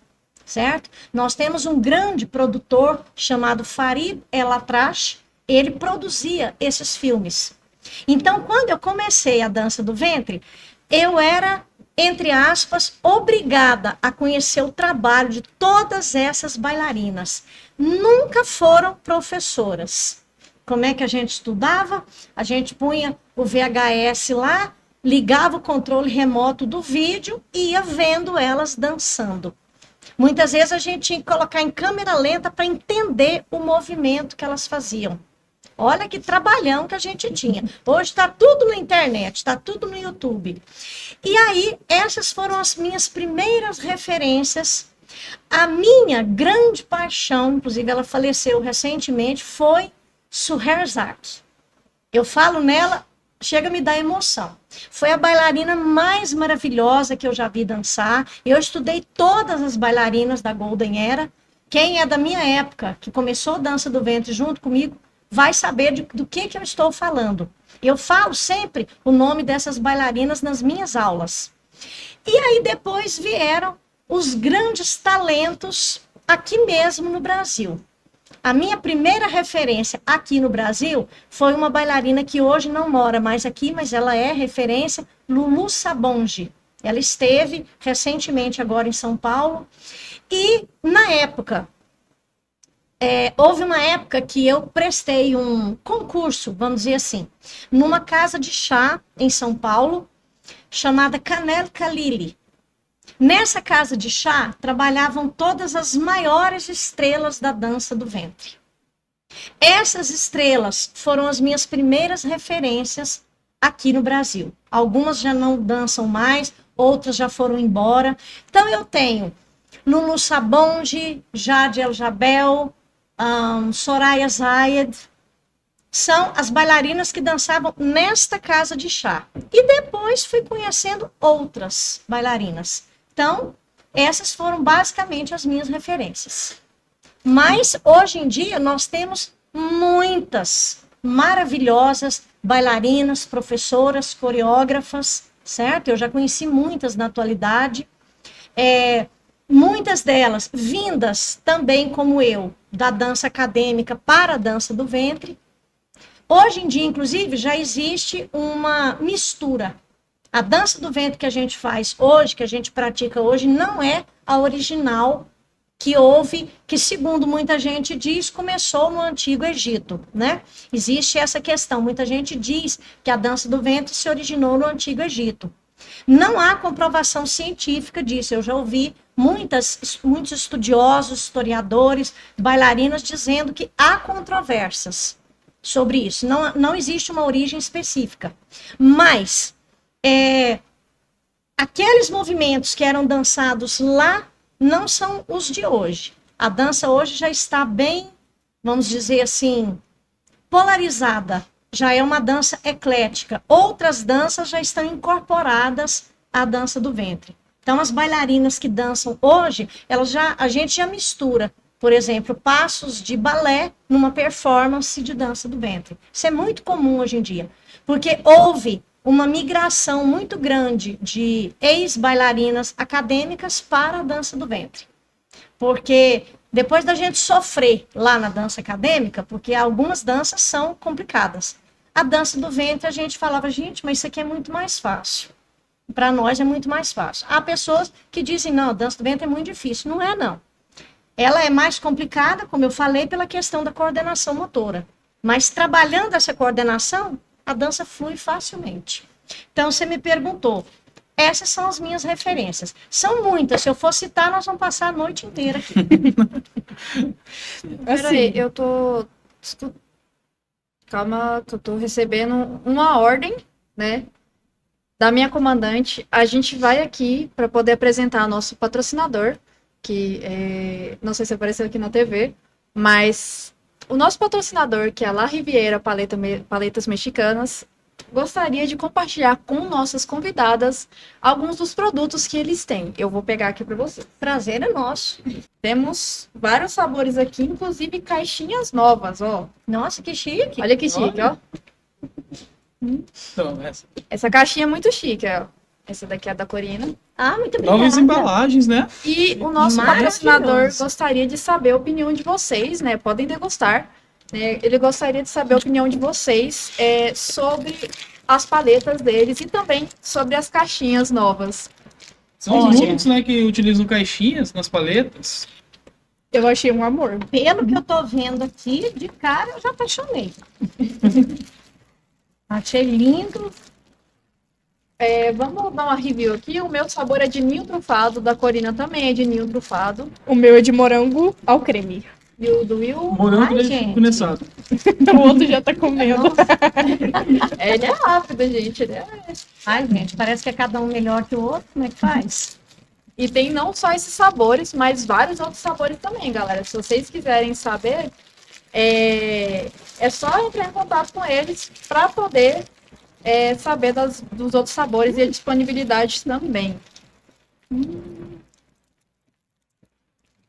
certo? Nós temos um grande produtor chamado Farid El Atrash. Ele produzia esses filmes. Então, quando eu comecei a dança do ventre, eu era, entre aspas, obrigada a conhecer o trabalho de todas essas bailarinas. Nunca foram professoras. Como é que a gente estudava? A gente punha o VHS lá, ligava o controle remoto do vídeo e ia vendo elas dançando. Muitas vezes a gente tinha que colocar em câmera lenta para entender o movimento que elas faziam. Olha que trabalhão que a gente tinha. Hoje está tudo na internet, está tudo no YouTube. E aí, essas foram as minhas primeiras referências. A minha grande paixão, inclusive ela faleceu recentemente, foi Suherzaki. Eu falo nela, chega a me dar emoção. Foi a bailarina mais maravilhosa que eu já vi dançar. Eu estudei todas as bailarinas da Golden Era. Quem é da minha época, que começou a dança do ventre junto comigo, vai saber do que eu estou falando. Eu falo sempre o nome dessas bailarinas nas minhas aulas. E aí depois vieram os grandes talentos aqui mesmo no Brasil. A minha primeira referência aqui no Brasil foi uma bailarina que hoje não mora mais aqui, mas ela é referência, Lulu Sabonge. Ela esteve recentemente agora em São Paulo. E na época, houve uma época que eu prestei um concurso, vamos dizer assim, numa casa de chá em São Paulo, chamada Canel Khalili. Nessa casa de chá, trabalhavam todas as maiores estrelas da dança do ventre. Essas estrelas foram as minhas primeiras referências aqui no Brasil. Algumas já não dançam mais, outras já foram embora. Então eu tenho Lulu Sabonge, Jade El Jabel, Soraya Zayed, são as bailarinas que dançavam nesta casa de chá. E depois fui conhecendo outras bailarinas. Então, essas foram basicamente as minhas referências. Mas, hoje em dia, nós temos muitas maravilhosas bailarinas, professoras, coreógrafas, certo? Eu já conheci muitas na atualidade. Muitas delas vindas também, como eu, da dança acadêmica para a dança do ventre. Hoje em dia, inclusive, já existe uma mistura. A dança do ventre que a gente faz hoje, que a gente pratica hoje, não é a original que houve, que segundo muita gente diz, começou no Antigo Egito, né? Existe essa questão, muita gente diz que a dança do ventre se originou no Antigo Egito. Não há comprovação científica disso, eu já ouvi muitos estudiosos, historiadores, bailarinas dizendo que há controvérsias sobre isso. Não existe uma origem específica. Mas aqueles movimentos que eram dançados lá não são os de hoje. A dança hoje já está bem, vamos dizer assim, polarizada. Já é uma dança eclética. Outras danças já estão incorporadas à dança do ventre. Então, as bailarinas que dançam hoje, a gente já mistura, por exemplo, passos de balé numa performance de dança do ventre. Isso é muito comum hoje em dia, porque houve uma migração muito grande de ex-bailarinas acadêmicas para a dança do ventre. Porque depois da gente sofrer lá na dança acadêmica, porque algumas danças são complicadas. A dança do ventre, a gente falava, gente, mas isso aqui é muito mais fácil. Para nós é muito mais fácil. Há pessoas que dizem, não, a dança do ventre é muito difícil. Não é, não. Ela é mais complicada, como eu falei, pela questão da coordenação motora. Mas trabalhando essa coordenação, a dança flui facilmente. Então, você me perguntou, essas são as minhas referências. São muitas, se eu for citar, nós vamos passar a noite inteira aqui. Peraí, eu tô... Calma, que eu tô recebendo uma ordem, né? Da minha comandante. A gente vai aqui para poder apresentar nosso patrocinador, que não sei se apareceu aqui na TV, mas o nosso patrocinador, que é a La Riviera Paletas Mexicanas, gostaria de compartilhar com nossas convidadas alguns dos produtos que eles têm. Eu vou pegar aqui para você. Prazer é nosso. Temos vários sabores aqui, inclusive caixinhas novas, ó. Nossa, que chique. Olha que chique, ó. Então, Essa caixinha é muito chique, ó. Essa daqui é da Corina. Ah, muito obrigada. novas embalagens, né? E o nosso Maravilhoso. patrocinador gostaria de saber a opinião de vocês, né? Podem degustar. Né? Ele gostaria de saber a opinião de vocês sobre as paletas deles e também sobre as caixinhas novas. São os Olha. únicos, né, que utilizam caixinhas nas paletas. Eu achei um amor. Pelo que eu tô vendo aqui, de cara eu já apaixonei. Achei lindo. Vamos dar uma review aqui. O meu sabor é de ninho trufado, da Corina também é de ninho trufado. O meu é de morango ao creme. E o do Will, Morango Ai, gente. condensado. O outro já tá comendo. ele é rápido, gente. Ele é... Ai, gente, parece que é cada um melhor que o outro. Como é que faz? E tem não só esses sabores, mas vários outros sabores também, galera. Se vocês quiserem saber, é só entrar em contato com eles para poder saber dos outros sabores e a disponibilidade também.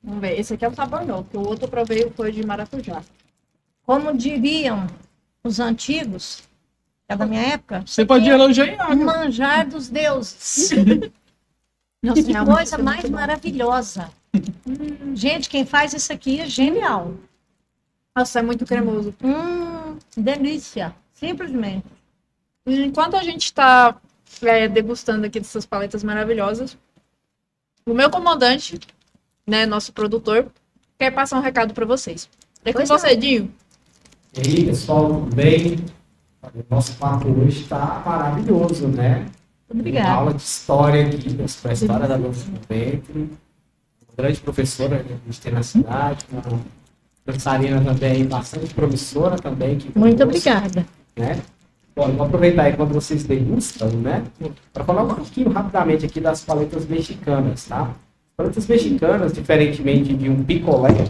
Vamos ver, esse aqui é o sabor novo, que o outro eu provei foi de maracujá. Como diriam os antigos, é da minha época, Você pode elogiar. um manjar dos deuses. Nossa, Que realmente, coisa isso é mais muito bom. maravilhosa. Gente, quem faz isso aqui é genial. Nossa, é muito cremoso. Delícia. Simplesmente. Enquanto a gente está degustando aqui dessas paletas maravilhosas, o meu comandante, né, nosso produtor, quer passar um recado para vocês. É com Pois você, Dinho. E aí, pessoal, tudo bem? O nosso papo hoje está maravilhoso, né? Uma Obrigada. aula de história aqui, sobre a história da dança do ventre. Uma grande professora que a gente tem na cidade, uma dançarina também bastante promissora também. Muito obrigada. Né? Bom, eu vou aproveitar aí quando vocês degustam, né? Para falar um pouquinho rapidamente aqui das paletas mexicanas, tá? As paletas mexicanas, diferentemente de um picolé,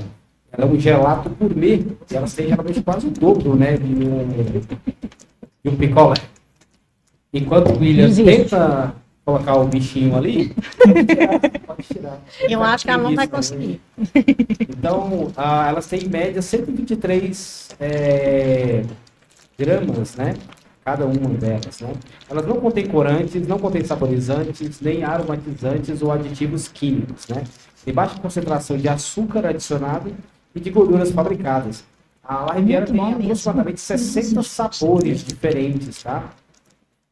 ela é um gelato gourmet, e elas têm geralmente quase o dobro, né, de um picolé. Enquanto o William tenta colocar o bichinho ali, pode tirar. Eu acho que ela não vai Preguiça, né? conseguir. Então, elas têm em média 123 gramas, né? Cada uma delas, né? Elas não contêm corantes, não contêm saborizantes, nem aromatizantes ou aditivos químicos, né? Tem baixa concentração de açúcar adicionado e de gorduras fabricadas. A La Riviera Muito tem bom mesmo. aproximadamente 60 sabores diferentes, tá?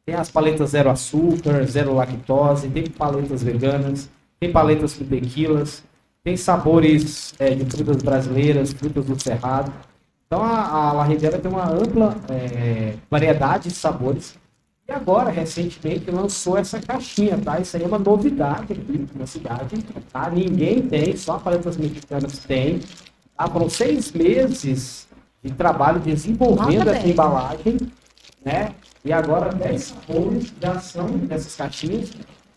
Tem as paletas zero açúcar, zero lactose, tem paletas veganas, tem paletas com tequilas, tem sabores de frutas brasileiras, frutas do Cerrado. Então a La Riviera tem uma ampla variedade de sabores. E E agora, recentemente, lançou essa caixinha, tá? Isso aí é uma novidade aqui na cidade, tá? Ninguém tem, só Paletas Mexicanas tem. Tá? Foram 6 meses de trabalho desenvolvendo essa embalagem, né? E agora 10 sabores já são nessas caixinhas.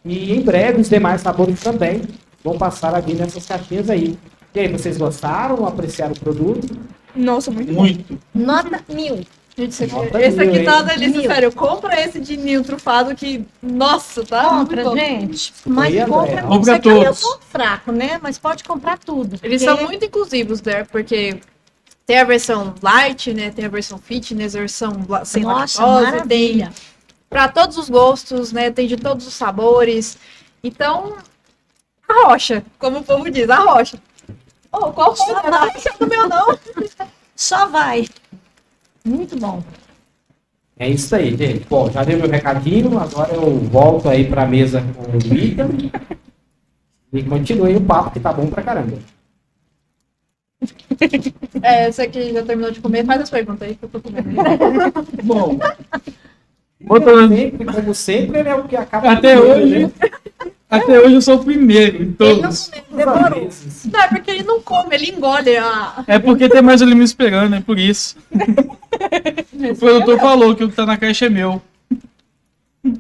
E em breve os demais sabores também vão passar a vir nessas caixinhas aí. E aí, vocês gostaram? Apreciaram o produto? Nossa, muito bom. Muito. Nota 1000. Gente, Nota esse aqui 1000, tá hein? uma delícia, 1000. sério. Compra esse de ninho trufado que, nossa, tá Compra, muito bom. gente. Mas Aí, André, compra. compra Isso aqui é um todos. ponto fraco, né? Mas pode comprar tudo. Eles porque- são muito inclusivos, né? Porque tem a versão light, né? Tem a versão fitness, a versão sem Nossa, lactose, tem maravilha. pra todos os gostos, né? Tem de todos os sabores. Então, a rocha, como o povo diz, a rocha. Oh, qual foi? Não tá deixando o meu, não. Só vai. Muito bom. É isso aí, gente. Bom, já dei meu recadinho, agora eu volto aí pra mesa com o Ita e continue o papo que tá bom pra caramba. Esse aqui já terminou de comer. Faz as perguntas aí que eu tô comendo. Bom, Como sempre, ele é o que acaba até comendo, hoje, né? até hoje eu sou o primeiro em todos. Todas as vezes. Não, é porque ele não come, ele engole. É porque tem mais ali me esperando, é por isso. O produtor falou que o que tá na caixa é meu.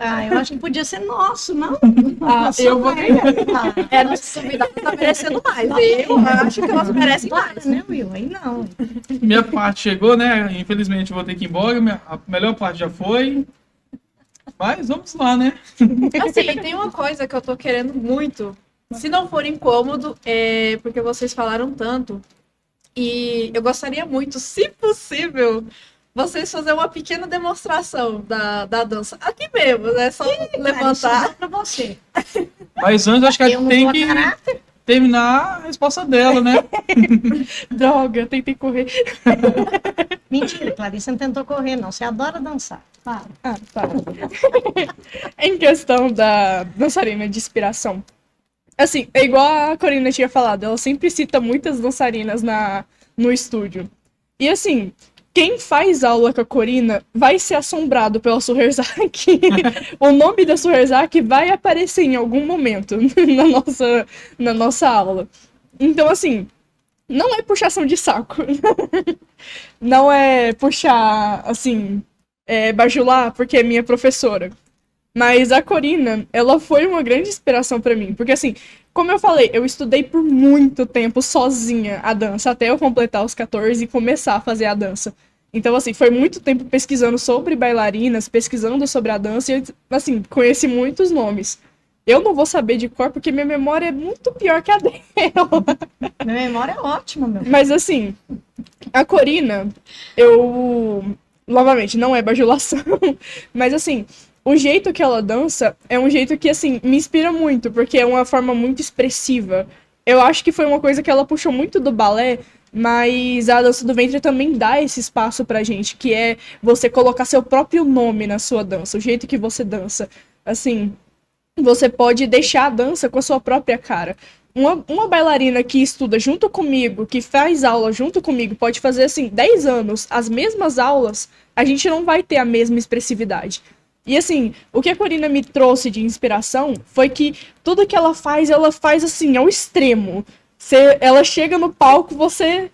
Ah, eu acho que podia ser nosso, não? Ah, Só eu vou vai. ganhar. É, nossa convidada tá merecendo mais. Eu acho que elas merecem mais. Claro, né, Will? Aí não. Minha parte chegou, né? Infelizmente eu vou ter que ir embora. A melhor parte já foi. Mas vamos lá, né? Assim, tem uma coisa que eu tô querendo muito. Se não for incômodo, é porque vocês falaram tanto. E eu gostaria muito, se possível, vocês fazerem uma pequena demonstração da dança. Aqui mesmo, né? Só Cara, isso levantar. dá pra você. Mas antes acho que Eu não tem sou que caráter. terminar a resposta dela, né? Droga, tentei correr. Mentira, Clarice, você não tentou correr, não. Você adora dançar. Para. Ah, tá. Em questão da dançarina de inspiração. Assim, é igual a Corina tinha falado, ela sempre cita muitas dançarinas no estúdio. E assim, quem faz aula com a Corina vai ser assombrado pela Suherzak. O nome da Suherzak vai aparecer em algum momento na nossa aula. Então, assim, não é puxação de saco. Não é puxar, assim, bajular porque é minha professora. Mas a Corina, ela foi uma grande inspiração pra mim. Porque, assim, como eu falei, eu estudei por muito tempo sozinha a dança, até eu completar os 14 e começar a fazer a dança. Então, assim, foi muito tempo pesquisando sobre bailarinas, pesquisando sobre a dança e, assim, conheci muitos nomes. Eu não vou saber de cor porque minha memória é muito pior que a dela. Minha memória é ótima, meu. Mas, assim, a Corina, novamente, não é bajulação, mas, assim, o jeito que ela dança é um jeito que, assim, me inspira muito, porque é uma forma muito expressiva. Eu acho que foi uma coisa que ela puxou muito do balé, mas a dança do ventre também dá esse espaço pra gente, que é você colocar seu próprio nome na sua dança, o jeito que você dança. Assim, você pode deixar a dança com a sua própria cara. Uma bailarina que estuda junto comigo, que faz aula junto comigo, pode fazer, assim, 10 anos, as mesmas aulas, a gente não vai ter a mesma expressividade. E, assim, o que a Corina me trouxe de inspiração foi que tudo que ela faz, assim, ao extremo. Ela chega no palco, você...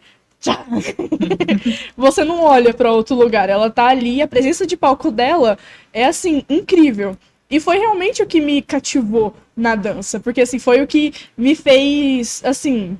Você não olha para outro lugar, ela tá ali, a presença de palco dela é, assim, incrível. E foi realmente o que me cativou na dança, porque, assim, foi o que me fez, assim,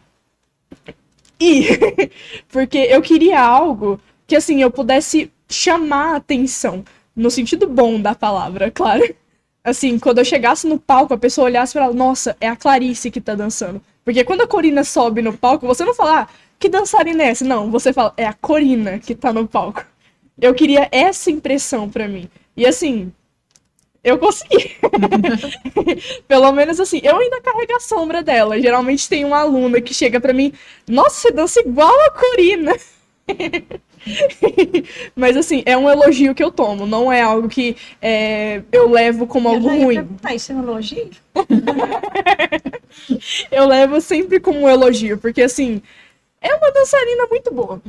ir. Porque eu queria algo que, assim, eu pudesse chamar a atenção. No sentido bom da palavra, claro. Assim, quando eu chegasse no palco, a pessoa olhasse e falasse, nossa, é a Clarice que tá dançando. Porque quando a Corina sobe no palco, você não fala, que dançarina é essa? Não, você fala, é a Corina que tá no palco. Eu queria essa impressão pra mim. E assim, eu consegui. Pelo menos assim, eu ainda carrego a sombra dela. Geralmente tem uma aluna que chega pra mim, nossa, você dança igual a Corina. Mas assim, é um elogio que eu tomo, não é algo que eu levo como algo ruim. Isso é um elogio? Eu levo sempre como um elogio, porque assim, é uma dançarina muito boa.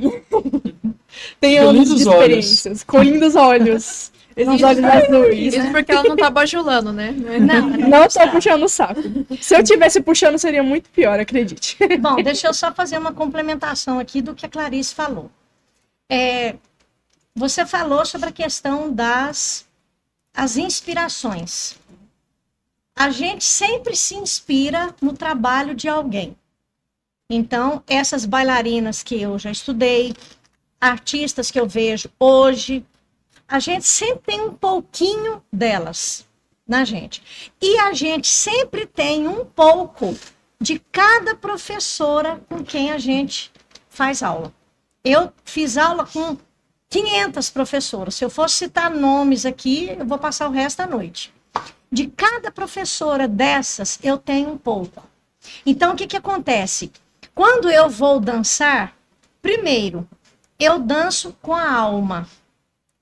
Tem Com anos lindos de experiências, com lindos olhos. Esses olhos azuis. Isso porque ela não tá bajulando, né? Não, Não estou puxando o saco. Se eu tivesse puxando, seria muito pior, acredite. bom, deixa eu só fazer uma complementação aqui do que a Clarice falou. Você falou sobre a questão das as inspirações. A gente sempre se inspira no trabalho de alguém. Então, essas bailarinas que eu já estudei, artistas que eu vejo hoje, a gente sempre tem um pouquinho delas na gente. E a gente sempre tem um pouco de cada professora com quem a gente faz aula. Eu fiz aula com 500 professoras. Se eu fosse citar nomes aqui, eu vou passar o resto da noite. De cada professora dessas, eu tenho um pouco. Então, o que que acontece? Quando eu vou dançar, primeiro, eu danço com a alma.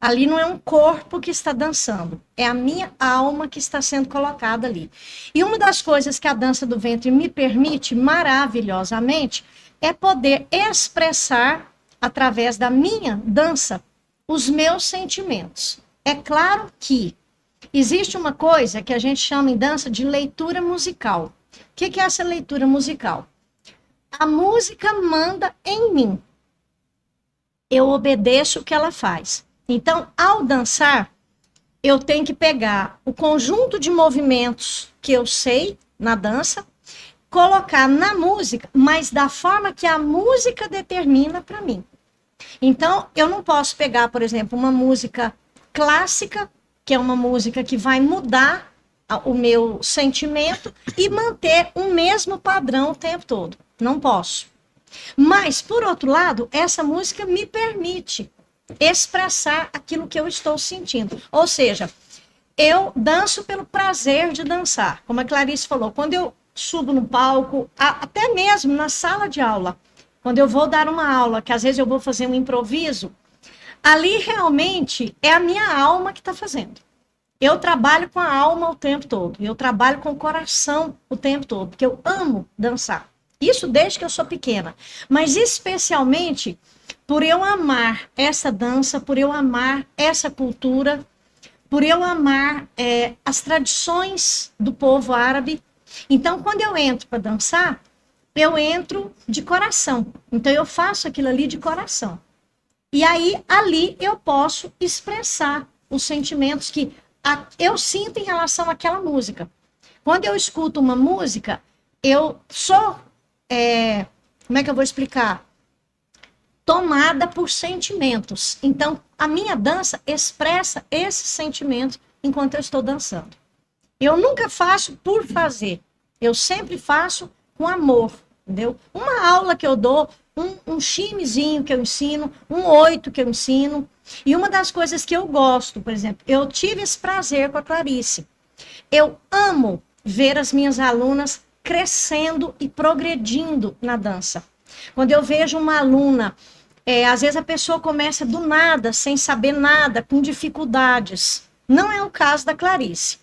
Ali não é um corpo que está dançando, é a minha alma que está sendo colocada ali. E uma das coisas que a dança do ventre me permite maravilhosamente é poder expressar, através da minha dança, os meus sentimentos. É claro que existe uma coisa que a gente chama em dança de leitura musical. O que é essa leitura musical? A música manda em mim. Eu obedeço o que ela faz. Então, ao dançar, eu tenho que pegar o conjunto de movimentos que eu sei na dança, colocar na música, mas da forma que a música determina para mim. Então, eu não posso pegar, por exemplo, uma música clássica, que é uma música que vai mudar o meu sentimento e manter o mesmo padrão o tempo todo. Não posso. Mas, por outro lado, essa música me permite expressar aquilo que eu estou sentindo. Ou seja, eu danço pelo prazer de dançar. Como a Clarice falou, quando eu subo no palco, até mesmo na sala de aula, quando eu vou dar uma aula, que às vezes eu vou fazer um improviso, ali realmente é a minha alma que está fazendo. Eu trabalho com a alma o tempo todo. Eu trabalho com o coração o tempo todo, porque eu amo dançar. Isso desde que eu sou pequena. Mas especialmente por eu amar essa dança, por eu amar essa cultura, por eu amar as tradições do povo árabe. Então, quando eu entro para dançar, eu entro de coração. Então, eu faço aquilo ali de coração. E aí, ali, eu posso expressar os sentimentos que eu sinto em relação àquela música. Quando eu escuto uma música, eu sou, como é que eu vou explicar? Tomada por sentimentos. Então, a minha dança expressa esses sentimentos enquanto eu estou dançando. Eu nunca faço por fazer. Eu sempre faço com amor, entendeu? Uma aula que eu dou, um chimezinho que eu ensino, um 8 que eu ensino. E uma das coisas que eu gosto, por exemplo, eu tive esse prazer com a Clarice. Eu amo ver as minhas alunas crescendo e progredindo na dança. Quando eu vejo uma aluna, às vezes a pessoa começa do nada, sem saber nada, com dificuldades. Não é o caso da Clarice.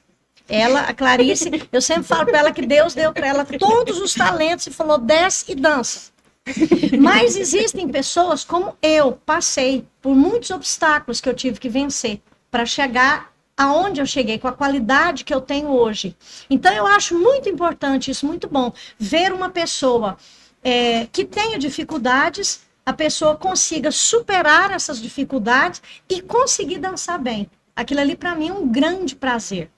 A Clarice, eu sempre falo para ela que Deus deu para ela todos os talentos e falou, desce e dança. Mas existem pessoas como eu, passei por muitos obstáculos que eu tive que vencer para chegar aonde eu cheguei, com a qualidade que eu tenho hoje. Então eu acho muito importante isso, muito bom, ver uma pessoa que tenha dificuldades, a pessoa consiga superar essas dificuldades e conseguir dançar bem. Aquilo ali para mim é um grande prazer,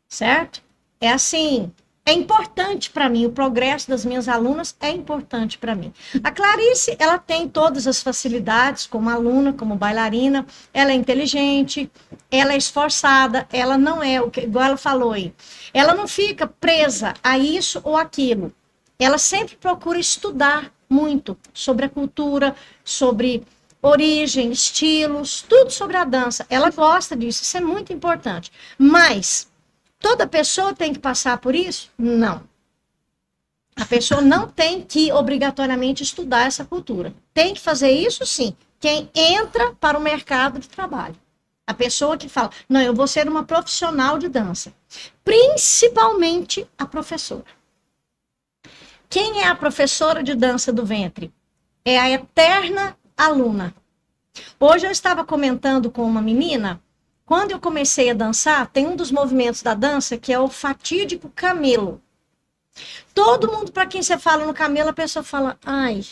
certo? É assim, é importante para mim, o progresso das minhas alunas é importante para mim. A Clarice, ela tem todas as facilidades como aluna, como bailarina, ela é inteligente, ela é esforçada, ela não é, igual ela falou aí, ela não fica presa a isso ou aquilo. Ela sempre procura estudar muito sobre a cultura, sobre origem, estilos, tudo sobre a dança. Ela gosta disso, isso é muito importante. Mas toda pessoa tem que passar por isso? Não. A pessoa não tem que obrigatoriamente estudar essa cultura. Tem que fazer isso, sim, quem entra para o mercado de trabalho. A pessoa que fala, não, eu vou ser uma profissional de dança. Principalmente a professora. Quem é a professora de dança do ventre? É a eterna aluna. Hoje eu estava comentando com uma menina Quando eu comecei a dançar, tem um dos movimentos da dança que é o fatídico camelo. Todo mundo, para quem você fala no camelo, a pessoa fala, ai,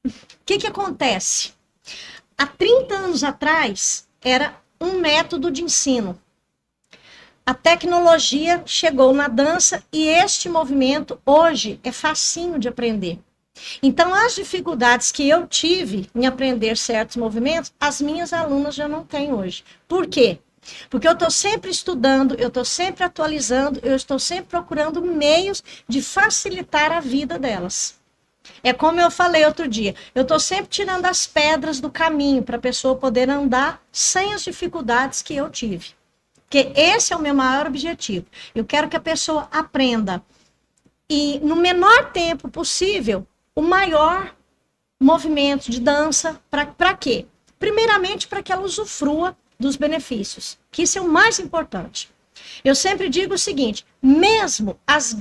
o que acontece? Há 30 anos atrás, era um método de ensino. A tecnologia chegou na dança e este movimento hoje é facinho de aprender. Então, as dificuldades que eu tive em aprender certos movimentos, as minhas alunas já não têm hoje. Por quê? Porque eu estou sempre estudando, eu estou sempre atualizando, eu estou sempre procurando meios de facilitar a vida delas. É como eu falei outro dia, eu estou sempre tirando as pedras do caminho para a pessoa poder andar sem as dificuldades que eu tive. Porque esse é o meu maior objetivo. Eu quero que a pessoa aprenda e, no menor tempo possível, o maior movimento de dança. Para quê? Primeiramente, para que ela usufrua dos benefícios, que isso é o mais importante. Eu sempre digo o seguinte, mesmo as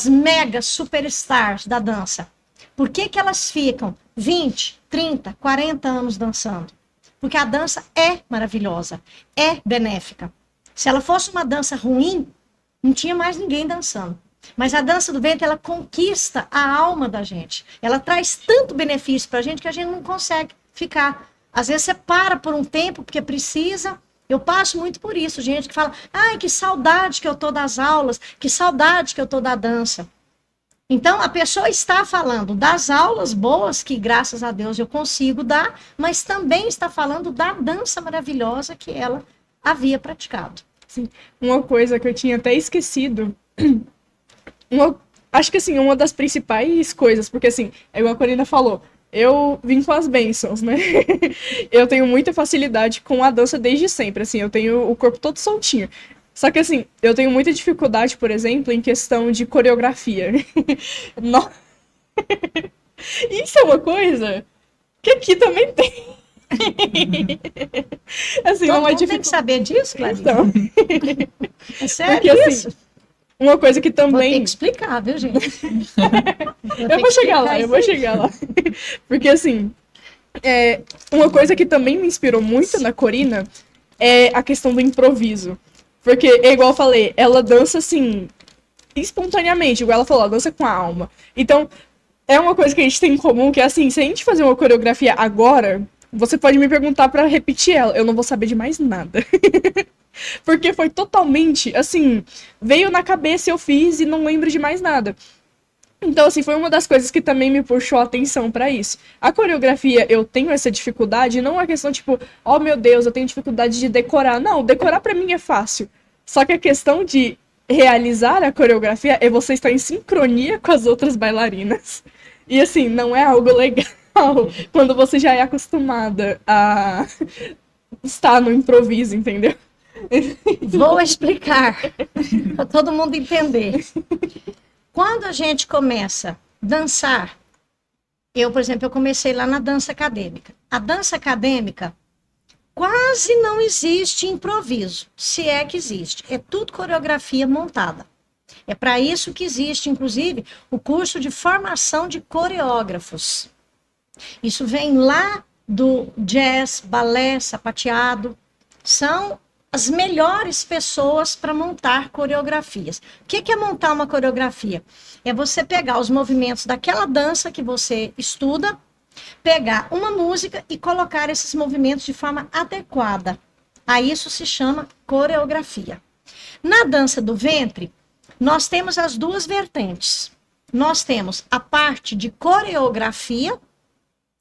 mega superstars da dança, por que elas ficam 20, 30, 40 anos dançando? Porque a dança é maravilhosa, é benéfica. Se ela fosse uma dança ruim, não tinha mais ninguém dançando. Mas a dança do ventre, ela conquista a alma da gente. Ela traz tanto benefício pra gente que a gente não consegue ficar. Às vezes você para por um tempo porque precisa. Eu passo muito por isso, gente que fala, ai, que saudade que eu tô das aulas, que saudade que eu tô da dança. Então, a pessoa está falando das aulas boas que, graças a Deus, eu consigo dar, mas também está falando da dança maravilhosa que ela havia praticado. Sim. Uma coisa que eu tinha até esquecido, acho que assim, uma das principais coisas, porque assim, é igual a Corina falou, eu vim com as bênçãos, né? Eu tenho muita facilidade com a dança desde sempre, assim, eu tenho o corpo todo soltinho. Só que assim, eu tenho muita dificuldade, por exemplo, em questão de coreografia. Isso é uma coisa que aqui também tem. Assim, Todo uma mundo tem que saber disso, Clarice? Então, É sério porque, isso? assim, uma coisa que Vou ter também... que explicar, viu, gente? Eu vou chegar lá, eu vou chegar lá. Porque, assim, uma coisa que também me inspirou muito na Corina é a questão do improviso. Porque, igual eu falei, ela dança, assim, espontaneamente. Igual ela falou, ela dança com a alma. Então, é uma coisa que a gente tem em comum, que é assim, se a gente fazer uma coreografia agora, você pode me perguntar pra repetir ela. Eu não vou saber de mais nada. Porque foi totalmente, assim, veio na cabeça, eu fiz e não lembro de mais nada. Então, assim, foi uma das coisas que também me puxou a atenção pra isso. A coreografia, eu tenho essa dificuldade, não é questão, tipo, oh, meu Deus, eu tenho dificuldade de decorar. Não, decorar pra mim é fácil. Só que a questão de realizar a coreografia é você estar em sincronia com as outras bailarinas. E, assim, não é algo legal quando você já é acostumada a estar no improviso, entendeu? Vou explicar para todo mundo entender. Quando a gente começa a dançar, por exemplo, eu comecei lá na dança acadêmica. A dança acadêmica quase não existe improviso, se é que existe. É tudo coreografia montada. É para isso que existe, inclusive, o curso de formação de coreógrafos. Isso vem lá do jazz, balé, sapateado. São as melhores pessoas para montar coreografias. O que é montar uma coreografia? É você pegar os movimentos daquela dança que você estuda, pegar uma música e colocar esses movimentos de forma adequada. A isso se chama coreografia. Na dança do ventre, nós temos as duas vertentes. Nós temos a parte de coreografia,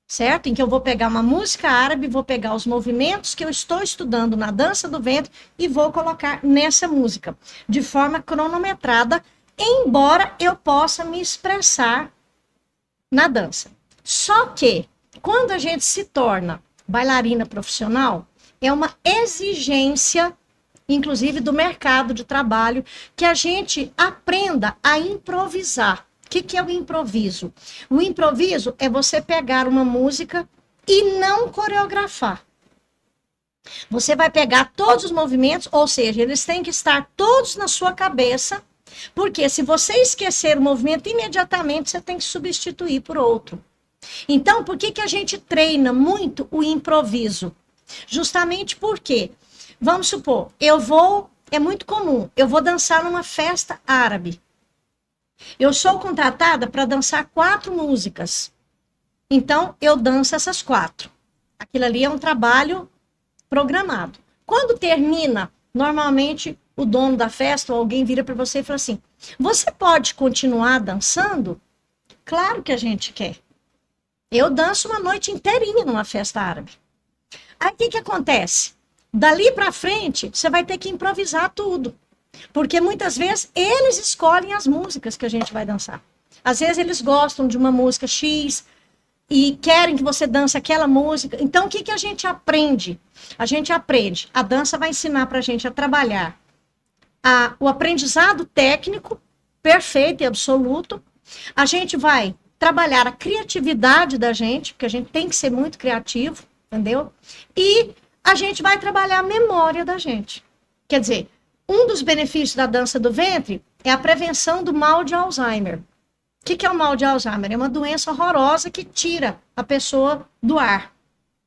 certo? Em que eu vou pegar uma música árabe, vou pegar os movimentos que eu estou estudando na dança do ventre e vou colocar nessa música, de forma cronometrada, embora eu possa me expressar na dança. Só que, quando a gente se torna bailarina profissional, é uma exigência, inclusive do mercado de trabalho, que a gente aprenda a improvisar. O que é o improviso? O improviso é você pegar uma música e não coreografar. Você vai pegar todos os movimentos, ou seja, eles têm que estar todos na sua cabeça, porque se você esquecer o movimento, imediatamente você tem que substituir por outro. Então, por que a gente treina muito o improviso? Justamente porque Vamos supor, é muito comum, eu vou dançar numa festa árabe. Eu sou contratada para dançar 4 músicas. Então, eu danço essas 4. Aquilo ali é um trabalho programado. Quando termina, normalmente o dono da festa ou alguém vira para você e fala assim: você pode continuar dançando? Claro que a gente quer. Eu danço uma noite inteirinha numa festa árabe. Aí o que acontece? Dali para frente, você vai ter que improvisar tudo. Porque muitas vezes eles escolhem as músicas que a gente vai dançar. Às vezes eles gostam de uma música X e querem que você dance aquela música. Então o que a gente aprende? A gente aprende. A dança vai ensinar para a gente a trabalhar o aprendizado técnico perfeito e absoluto. A gente vai trabalhar a criatividade da gente, porque a gente tem que ser muito criativo, entendeu? E a gente vai trabalhar a memória da gente. Quer dizer, um dos benefícios da dança do ventre é a prevenção do mal de Alzheimer. O que é o mal de Alzheimer? É uma doença horrorosa que tira a pessoa do ar.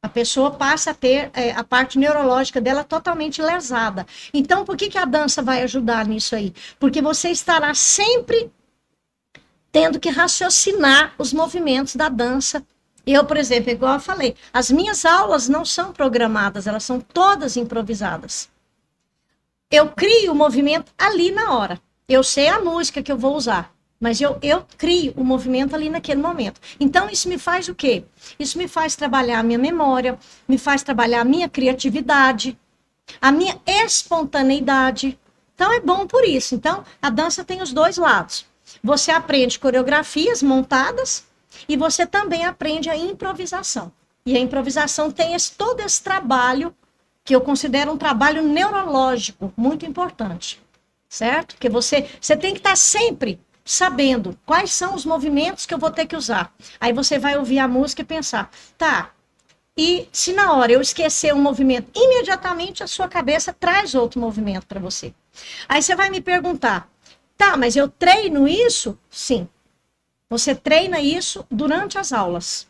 A pessoa passa a ter a parte neurológica dela totalmente lesada. Então, por que a dança vai ajudar nisso aí? Porque você estará sempre tendo que raciocinar os movimentos da dança. Eu, por exemplo, igual eu falei, as minhas aulas não são programadas, elas são todas improvisadas. Eu crio o movimento ali na hora. Eu sei a música que eu vou usar, mas eu crio o movimento ali naquele momento. Então, isso me faz o quê? Isso me faz trabalhar a minha memória, me faz trabalhar a minha criatividade, a minha espontaneidade. Então, é bom por isso. Então, a dança tem os dois lados. Você aprende coreografias montadas e você também aprende a improvisação. E a improvisação tem todo esse trabalho que eu considero um trabalho neurológico muito importante, certo? Porque você tem que estar sempre sabendo quais são os movimentos que eu vou ter que usar. Aí você vai ouvir a música e pensar, tá, e se na hora eu esquecer um movimento, imediatamente a sua cabeça traz outro movimento para você. Aí você vai me perguntar, tá, mas eu treino isso? Sim. Você treina isso durante as aulas.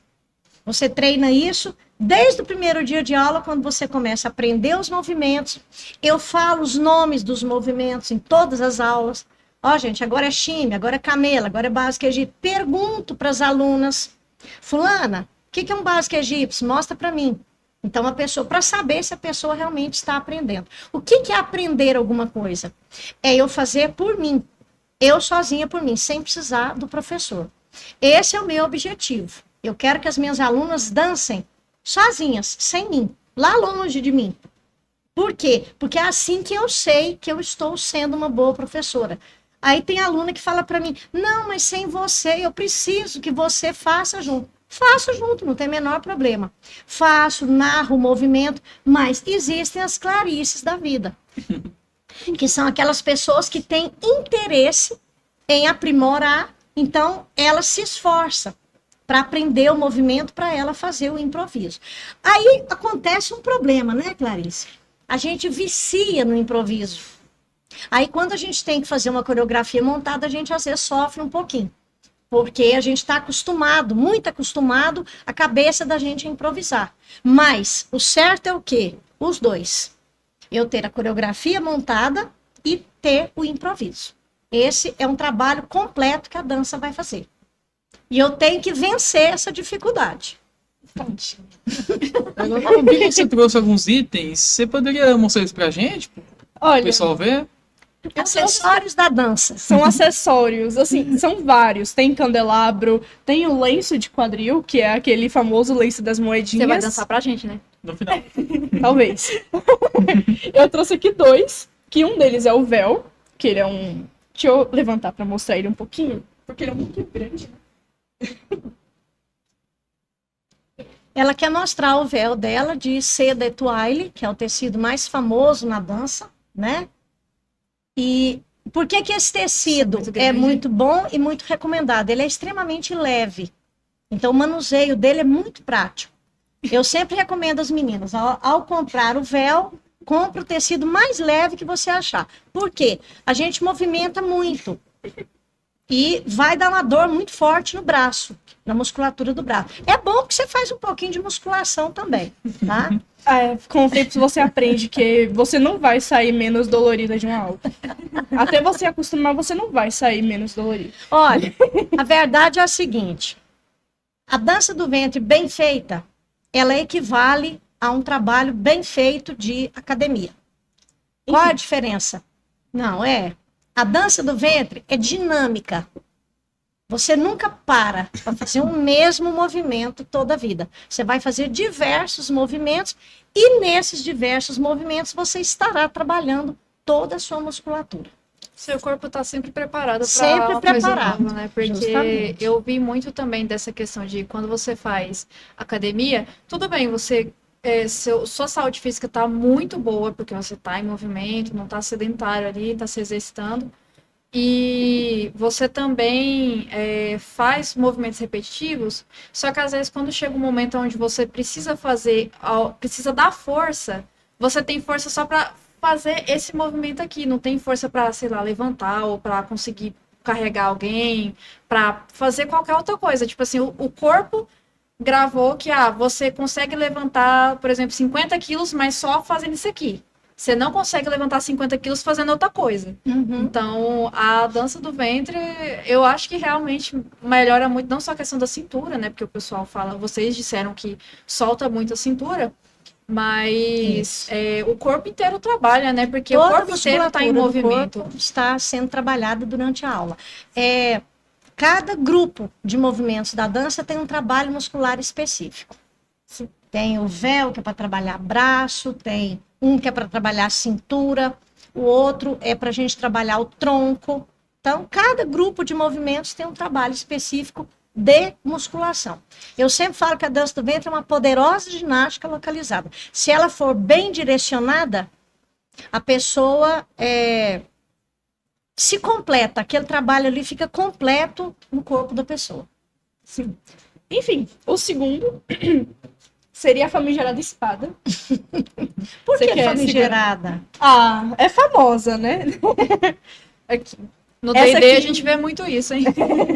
Você treina isso desde o primeiro dia de aula, quando você começa a aprender os movimentos. Eu falo os nomes dos movimentos em todas as aulas. Ó, gente, agora é shimmy, agora é camela, agora é básico egípcio. Pergunto para as alunas, fulana, o que é um básico egípcio? Mostra para mim. Então, a pessoa, para saber se a pessoa realmente está aprendendo. O que é aprender alguma coisa? É eu fazer por mim. Eu sozinha por mim, sem precisar do professor. Esse é o meu objetivo. Eu quero que as minhas alunas dancem sozinhas, sem mim, lá longe de mim. Por quê? Porque é assim que eu sei que eu estou sendo uma boa professora. Aí tem aluna que fala para mim, não, mas sem você, eu preciso que você faça junto. Faço junto, não tem o menor problema. Faço, narro o movimento, mas existem as Clarices da vida. Que são aquelas pessoas que têm interesse em aprimorar, então ela se esforça para aprender o movimento, para ela fazer o improviso. Aí acontece um problema, né, Clarice? A gente vicia no improviso. Aí quando a gente tem que fazer uma coreografia montada, a gente às vezes sofre um pouquinho. Porque a gente está acostumado, muito acostumado, a cabeça da gente a improvisar. Mas o certo é o quê? Os dois. Eu ter a coreografia montada e ter o improviso. Esse é um trabalho completo que a dança vai fazer. E eu tenho que vencer essa dificuldade. Agora, eu vi que você trouxe alguns itens. Você poderia mostrar isso pra gente? Para o Olha, pessoal ver? Acessórios da dança. são acessórios, assim, são vários. Tem candelabro, tem o lenço de quadril, que é aquele famoso lenço das moedinhas. Você vai dançar pra gente, né? No final. Talvez. Eu trouxe aqui 2, que um deles é o véu, que ele é um... Deixa eu levantar pra mostrar ele um pouquinho, porque ele é muito grande. Ela quer mostrar o véu dela de seda etoile, que é o tecido mais famoso na dança, né? E por que esse tecido é muito bom e muito recomendado? Ele é extremamente leve. Então, o manuseio dele é muito prático. Eu sempre recomendo às meninas, ao comprar o véu, compre o tecido mais leve que você achar. Por quê? A gente movimenta muito. E vai dar uma dor muito forte no braço, na musculatura do braço. É bom que você faz um pouquinho de musculação também, tá? Com o tempo você aprende que você não vai sair menos dolorida de uma aula. Até você acostumar, você não vai sair menos dolorida. Olha, a verdade é a seguinte: a dança do ventre bem feita, ela equivale a um trabalho bem feito de academia. Qual a diferença? Não, a dança do ventre é dinâmica. Você nunca para fazer o mesmo movimento toda a vida. Você vai fazer diversos movimentos e nesses diversos movimentos você estará trabalhando toda a sua musculatura. Seu corpo está sempre preparado Sempre para coisa preparado, nova, né? Porque justamente. eu vi muito também dessa questão de quando você faz academia, tudo bem, você sua saúde física está muito boa, porque você está em movimento, não está sedentário ali, está se exercitando. E você também faz movimentos repetitivos, só que às vezes quando chega um momento onde você precisa precisa dar força, você tem força só para fazer esse movimento aqui, não tem força para, sei lá, levantar ou para conseguir carregar alguém, para fazer qualquer outra coisa. Tipo assim, o corpo gravou que você consegue levantar, por exemplo, 50 quilos, mas só fazendo isso aqui. Você não consegue levantar 50 quilos fazendo outra coisa. Uhum. Então, a dança do ventre, eu acho que realmente melhora muito, não só a questão da cintura, né? Porque o pessoal fala, vocês disseram que solta muito a cintura, mas o corpo inteiro trabalha, né? Porque Toda o corpo inteiro está em musculatura do movimento. corpo está sendo trabalhada durante a aula. Cada grupo de movimentos da dança tem um trabalho muscular específico. Tem o véu, que é para trabalhar braço, tem um que é para trabalhar cintura, o outro é para a gente trabalhar o tronco. Então, cada grupo de movimentos tem um trabalho específico de musculação. Eu sempre falo que a dança do ventre é uma poderosa ginástica localizada. Se ela for bem direcionada, a pessoa se completa, aquele trabalho ali fica completo no corpo da pessoa. Sim. Enfim, o segundo seria a famigerada espada. Por Você que quer famigerada? É famosa, né? Aqui. No Essa D&D aqui- a gente vê muito isso, hein?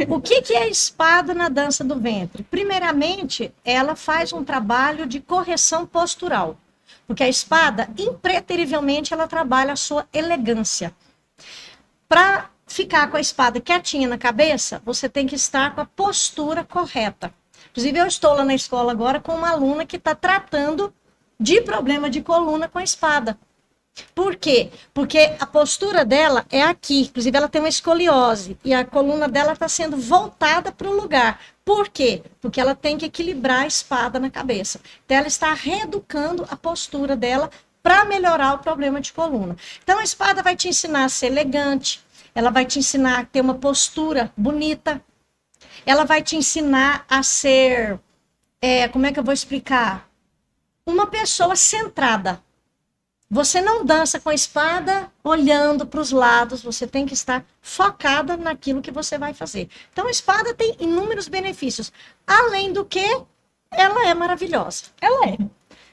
O que é a espada na dança do ventre? Primeiramente, ela faz um trabalho de correção postural. Porque a espada, impreterivelmente, ela trabalha a sua elegância. Para ficar com a espada quietinha na cabeça, você tem que estar com a postura correta. Inclusive, eu estou lá na escola agora com uma aluna que está tratando de problema de coluna com a espada. Por quê? Porque a postura dela é aqui. Inclusive, ela tem uma escoliose. E a coluna dela está sendo voltada para o lugar. Por quê? Porque ela tem que equilibrar a espada na cabeça. Então, ela está reeducando a postura dela para melhorar o problema de coluna. Então, a espada vai te ensinar a ser elegante. Ela vai te ensinar a ter uma postura bonita. Ela vai te ensinar a ser, como é que eu vou explicar? Uma pessoa centrada. Você não dança com a espada olhando para os lados, você tem que estar focada naquilo que você vai fazer. Então, a espada tem inúmeros benefícios. Além do que, ela é maravilhosa. Ela é.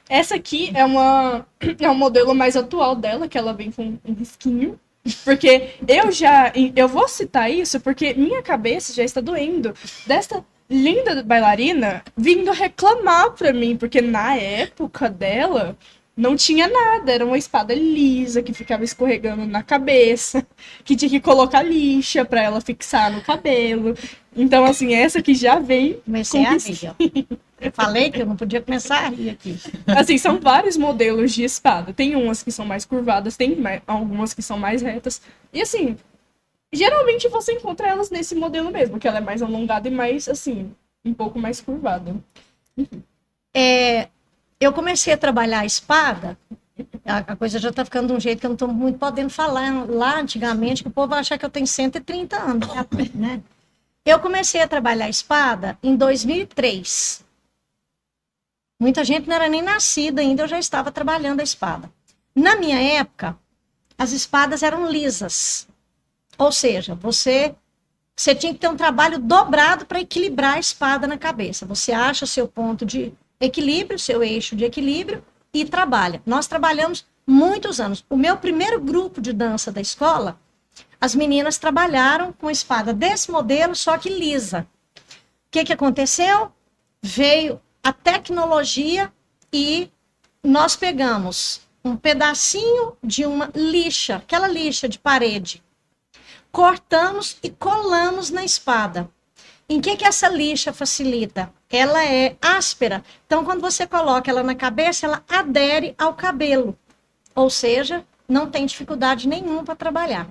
Essa aqui é um modelo mais atual dela, que ela vem com um risquinho. Porque eu vou citar isso porque minha cabeça já está doendo desta linda bailarina vindo reclamar pra mim, porque na época dela não tinha nada, era uma espada lisa que ficava escorregando na cabeça, que tinha que colocar lixa pra ela fixar no cabelo. Então, assim, essa aqui já veio Comecei com a risquinho. rir, ó. Eu falei que eu não podia começar a rir aqui. Assim, são vários modelos de espada. Tem umas que são mais curvadas, tem algumas que são mais retas. E assim, geralmente você encontra elas nesse modelo mesmo, que ela é mais alongada e mais, assim, um pouco mais curvada. Eu comecei a trabalhar a espada, a coisa já está ficando de um jeito que eu não estou muito podendo falar lá antigamente, que o povo vai achar que eu tenho 130 anos, né? Eu comecei a trabalhar a espada em 2003. Muita gente não era nem nascida ainda, eu já estava trabalhando a espada. Na minha época, as espadas eram lisas. Ou seja, você tinha que ter um trabalho dobrado para equilibrar a espada na cabeça. Você acha o seu ponto de equilíbrio, seu eixo de equilíbrio e trabalha. Nós trabalhamos muitos anos. O meu primeiro grupo de dança da escola As meninas trabalharam com espada desse modelo, só que lisa. O que aconteceu? Veio a tecnologia e nós pegamos um pedacinho de uma lixa, aquela lixa de parede, cortamos e colamos na espada. Em que essa lixa facilita? Ela é áspera, então quando você coloca ela na cabeça, ela adere ao cabelo, ou seja, não tem dificuldade nenhuma para trabalhar.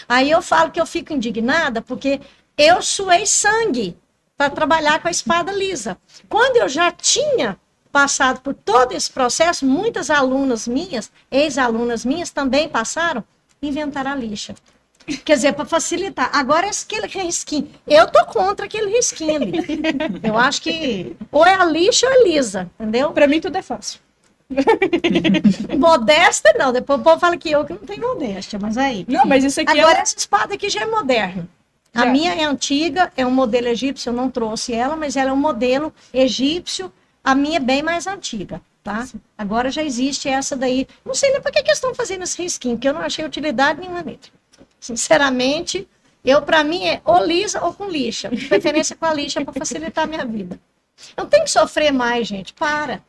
Aí eu falo que eu fico indignada porque eu suei sangue para trabalhar com a espada lisa. Quando eu já tinha passado por todo esse processo, muitas alunas minhas, ex-alunas minhas também passaram, inventaram a lixa. Quer dizer, para facilitar. Agora, aquele risquinho. Eu tô contra aquele risquinho ali. Eu acho que ou é a lixa ou é lisa, entendeu? Pra mim tudo é fácil. Modesta, não. Depois o povo fala que eu que não tenho modéstia, mas aí. Não, mas isso aqui Agora, essa espada aqui já é moderna. A Já. minha é antiga, é um modelo egípcio, eu não trouxe ela, mas ela é um modelo egípcio. A minha é bem mais antiga, tá? Sim. Agora já existe essa daí. Não sei nem para que eles estão fazendo esse risquinho, porque eu não achei utilidade nenhuma nele. Sinceramente, para mim é ou lisa ou com lixa. De preferência com a lixa para facilitar a minha vida. Eu não tenho que sofrer mais, gente. Para.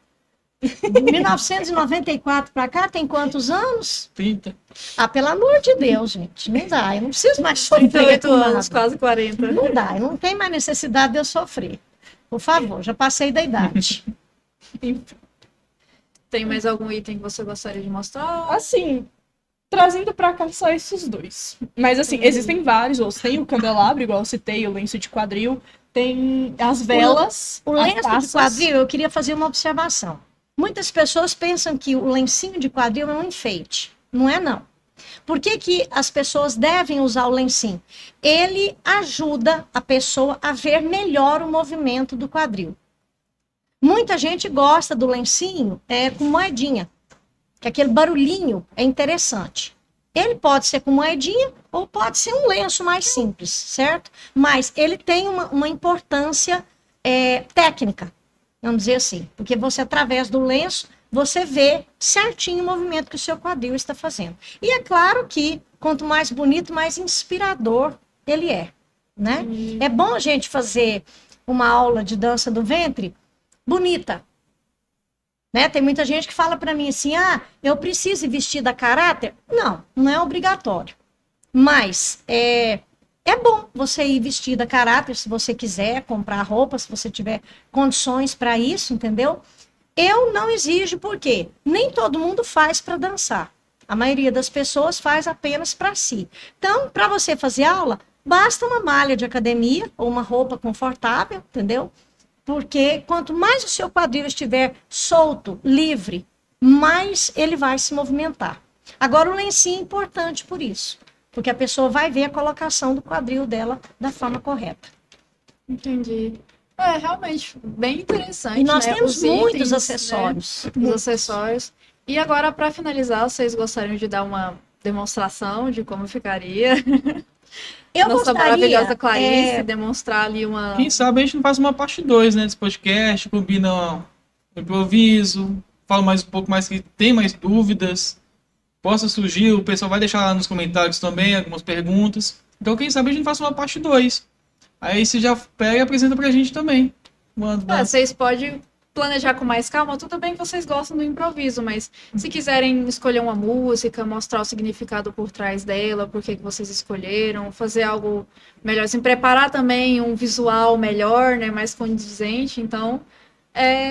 De 1994 para cá, tem quantos anos? 30. Ah, pelo amor de Deus, gente. Não dá. Eu não preciso mais sofrer 38 com nada. anos, quase 40. Não dá. Eu não tem mais necessidade de eu sofrer. Por favor, já passei da idade. Tem mais algum item que você gostaria de mostrar? Assim, trazendo pra cá só esses dois. Mas assim, existem vários outros. Tem o candelabro, igual eu citei, o lenço de quadril. Tem as velas, O as lenço de taças. quadril, eu queria fazer uma observação. Muitas pessoas pensam que o lencinho de quadril é um enfeite. Não é, não. Por que as pessoas devem usar o lencinho? Ele ajuda a pessoa a ver melhor o movimento do quadril. Muita gente gosta do lencinho com moedinha, que aquele barulhinho é interessante. Ele pode ser com moedinha ou pode ser um lenço mais simples, certo? Mas ele tem uma importância técnica, vamos dizer assim, porque você, através do lenço, você vê certinho o movimento que o seu quadril está fazendo. E é claro que, quanto mais bonito, mais inspirador ele é, né? É bom a gente fazer uma aula de dança do ventre bonita, né? Tem muita gente que fala para mim assim, eu preciso ir vestida a caráter. Não, não é obrigatório. Mas é bom você ir vestida a caráter se você quiser comprar roupa, se você tiver condições para isso, entendeu? Eu não exijo porque nem todo mundo faz para dançar. A maioria das pessoas faz apenas para si. Então, para você fazer aula, basta uma malha de academia ou uma roupa confortável, entendeu? Porque quanto mais o seu quadril estiver solto, livre, mais ele vai se movimentar. Agora, o lencinho é importante por isso, porque a pessoa vai ver a colocação do quadril dela da forma correta. Entendi. Realmente, bem interessante. E nós né? temos Os muitos itens, acessórios. Né? Os acessórios. E agora, para finalizar, vocês gostariam de dar uma demonstração de como ficaria? Eu Nossa gostaria, maravilhosa Clarice, demonstrar ali uma... Quem sabe a gente não faz uma parte 2, né, desse podcast, combina um improviso, fala mais um pouco mais que tem mais dúvidas, possa surgir, o pessoal vai deixar lá nos comentários também algumas perguntas. Então quem sabe a gente faça uma parte 2. Aí você já pega e apresenta pra gente também. Vocês podem planejar com mais calma, tudo bem que vocês gostam do improviso, mas se quiserem escolher uma música, mostrar o significado por trás dela, por que vocês escolheram, fazer algo melhor, assim, preparar também um visual melhor, né, mais condizente, então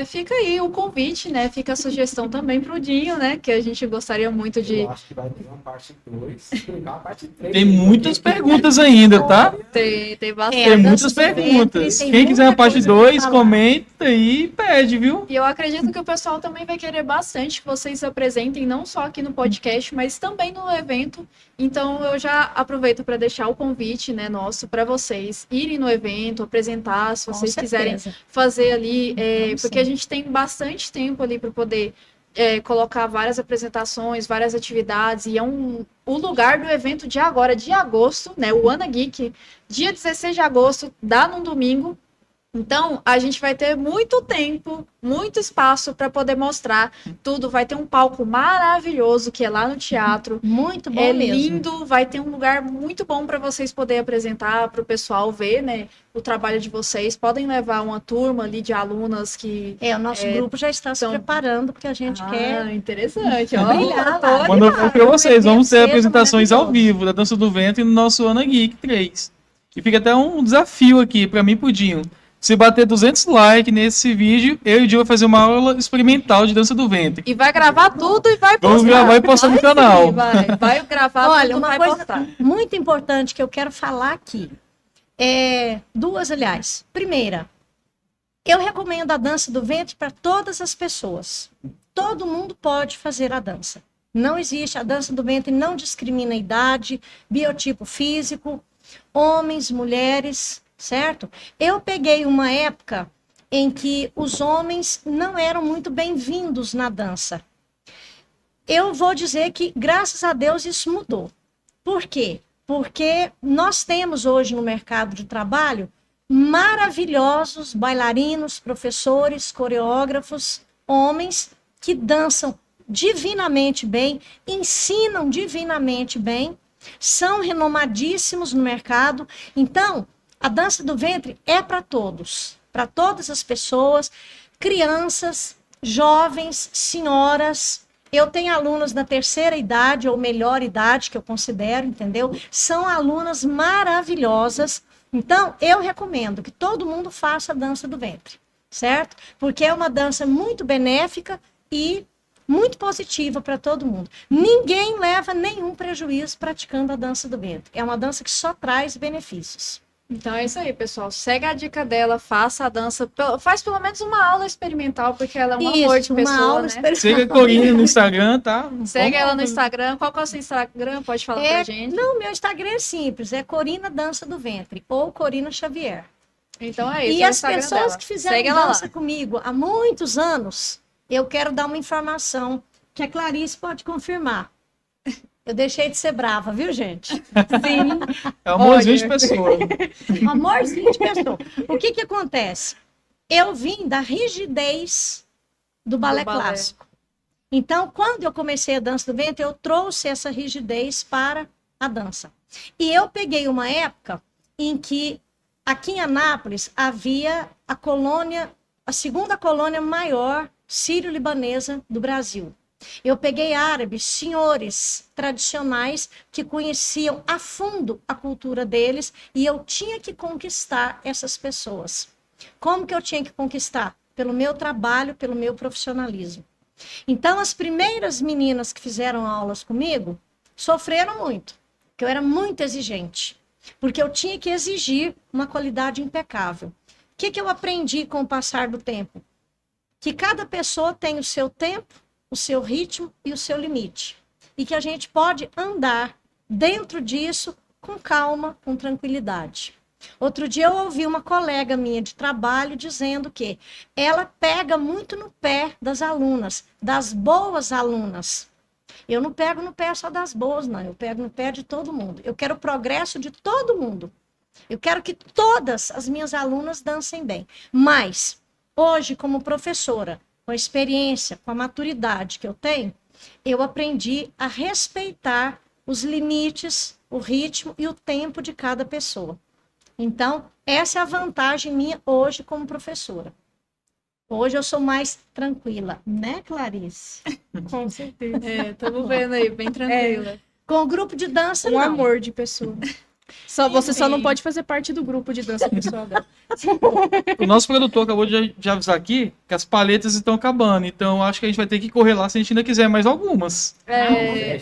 fica aí o convite, né, fica a sugestão também pro Dinho, né, que a gente gostaria muito de... Eu acho que vai ter uma parte 2, uma parte 3. Tem muitas perguntas ainda, tá? Tem bastante. Tem muitas perguntas. tem Quem quiser a muita parte coisa pra 2, falar. comenta e pede, viu? E eu acredito que o pessoal também vai querer bastante que vocês se apresentem, não só aqui no podcast, mas também no evento. Então, eu já aproveito para deixar o convite, né, nosso, para vocês irem no evento, apresentar, se vocês quiserem fazer ali, porque a gente tem bastante tempo ali para poder colocar várias apresentações, várias atividades, e o lugar do evento de agora, de agosto, né, o Ana Geek, dia 16 de agosto, dá num domingo. Então, a gente vai ter muito tempo, muito espaço para poder mostrar tudo. Vai ter um palco maravilhoso que é lá no teatro. Muito bom É mesmo. lindo, vai ter um lugar muito bom para vocês poderem apresentar para o pessoal ver, né, o trabalho de vocês. Podem levar uma turma ali de alunas que O nosso grupo já está se então- preparando, porque a gente quer interessante, ó. brilhar Tô lá. Quando eu for pra vocês, vamos ter Cedo, apresentações ao maravilhoso. vivo da Dança do Ventre no nosso Ana Geek 3. E fica até um desafio aqui pra mim e pro Dinho. Se bater 200 likes nesse vídeo, eu e o Dinho vai fazer uma aula experimental de Dança do Ventre. E vai gravar tudo e vai postar. Vamos gravar e postar no Vai sim, canal. vai gravar Olha, tudo, uma vai coisa postar. muito importante que eu quero falar aqui. Duas, aliás. Primeira, eu recomendo a dança do ventre para todas as pessoas. Todo mundo pode fazer a dança. Não existe, a dança do ventre não discrimina idade, biotipo físico, homens, mulheres, certo? Eu peguei uma época em que os homens não eram muito bem-vindos na dança. Eu vou dizer que, graças a Deus, isso mudou. Por quê? Porque nós temos hoje no mercado de trabalho maravilhosos bailarinos, professores, coreógrafos, homens que dançam divinamente bem, ensinam divinamente bem, são renomadíssimos no mercado. Então, a dança do ventre é para todos, para todas as pessoas, crianças, jovens, senhoras. Eu tenho alunas da terceira idade ou melhor idade, que eu considero, entendeu? São alunas maravilhosas. Então, eu recomendo que todo mundo faça a dança do ventre, certo? Porque é uma dança muito benéfica e muito positiva para todo mundo. Ninguém leva nenhum prejuízo praticando a dança do ventre. É uma dança que só traz benefícios. Então é isso aí, pessoal. Segue a dica dela, faça a dança. Faz pelo menos uma aula experimental, porque ela é um amor de uma pessoa, aula né? experimental. Siga a Corina no Instagram, tá? Segue ela no Instagram. Qual que é o seu Instagram? Pode falar pra gente. Não, meu Instagram é simples, é Corina Dança do Ventre ou Corina Xavier. Então é isso. E é o as Instagram pessoas dela. que fizeram Segue ela dança lá. comigo há muitos anos, eu quero dar uma informação que a Clarice pode confirmar. Eu deixei de ser brava, viu, gente? Sim. É um amorzinho de Olha. pessoa. Um amorzinho de pessoa. O que acontece? Eu vim da rigidez do balé balé. clássico. Então, quando eu comecei a dança do ventre, eu trouxe essa rigidez para a dança. E eu peguei uma época em que aqui em Anápolis havia a colônia, a segunda colônia maior sírio-libanesa do Brasil. Eu peguei árabes, senhores tradicionais que conheciam a fundo a cultura deles e eu tinha que conquistar essas pessoas. Como que eu tinha que conquistar? Pelo meu trabalho, pelo meu profissionalismo. Então, as primeiras meninas que fizeram aulas comigo sofreram muito, porque eu era muito exigente, porque eu tinha que exigir uma qualidade impecável. O que eu aprendi com o passar do tempo? Que cada pessoa tem o seu tempo, o seu ritmo e o seu limite. E que a gente pode andar dentro disso com calma, com tranquilidade. Outro dia eu ouvi uma colega minha de trabalho dizendo que ela pega muito no pé das alunas, das boas alunas. Eu não pego no pé só das boas, não. Eu pego no pé de todo mundo. Eu quero o progresso de todo mundo. Eu quero que todas as minhas alunas dancem bem. Mas, hoje, como professora, com a experiência, com a maturidade que eu tenho, eu aprendi a respeitar os limites, o ritmo e o tempo de cada pessoa. Então, essa é a vantagem minha hoje como professora. Hoje eu sou mais tranquila, né, Clarice? Com certeza. Estamos vendo aí, bem tranquila. Com o grupo de dança, Um não. amor de pessoa. Você só não pode fazer parte do grupo de dança pessoal dela. O nosso produtor acabou de avisar aqui que as paletas estão acabando, então acho que a gente vai ter que correr lá se a gente ainda quiser mais algumas.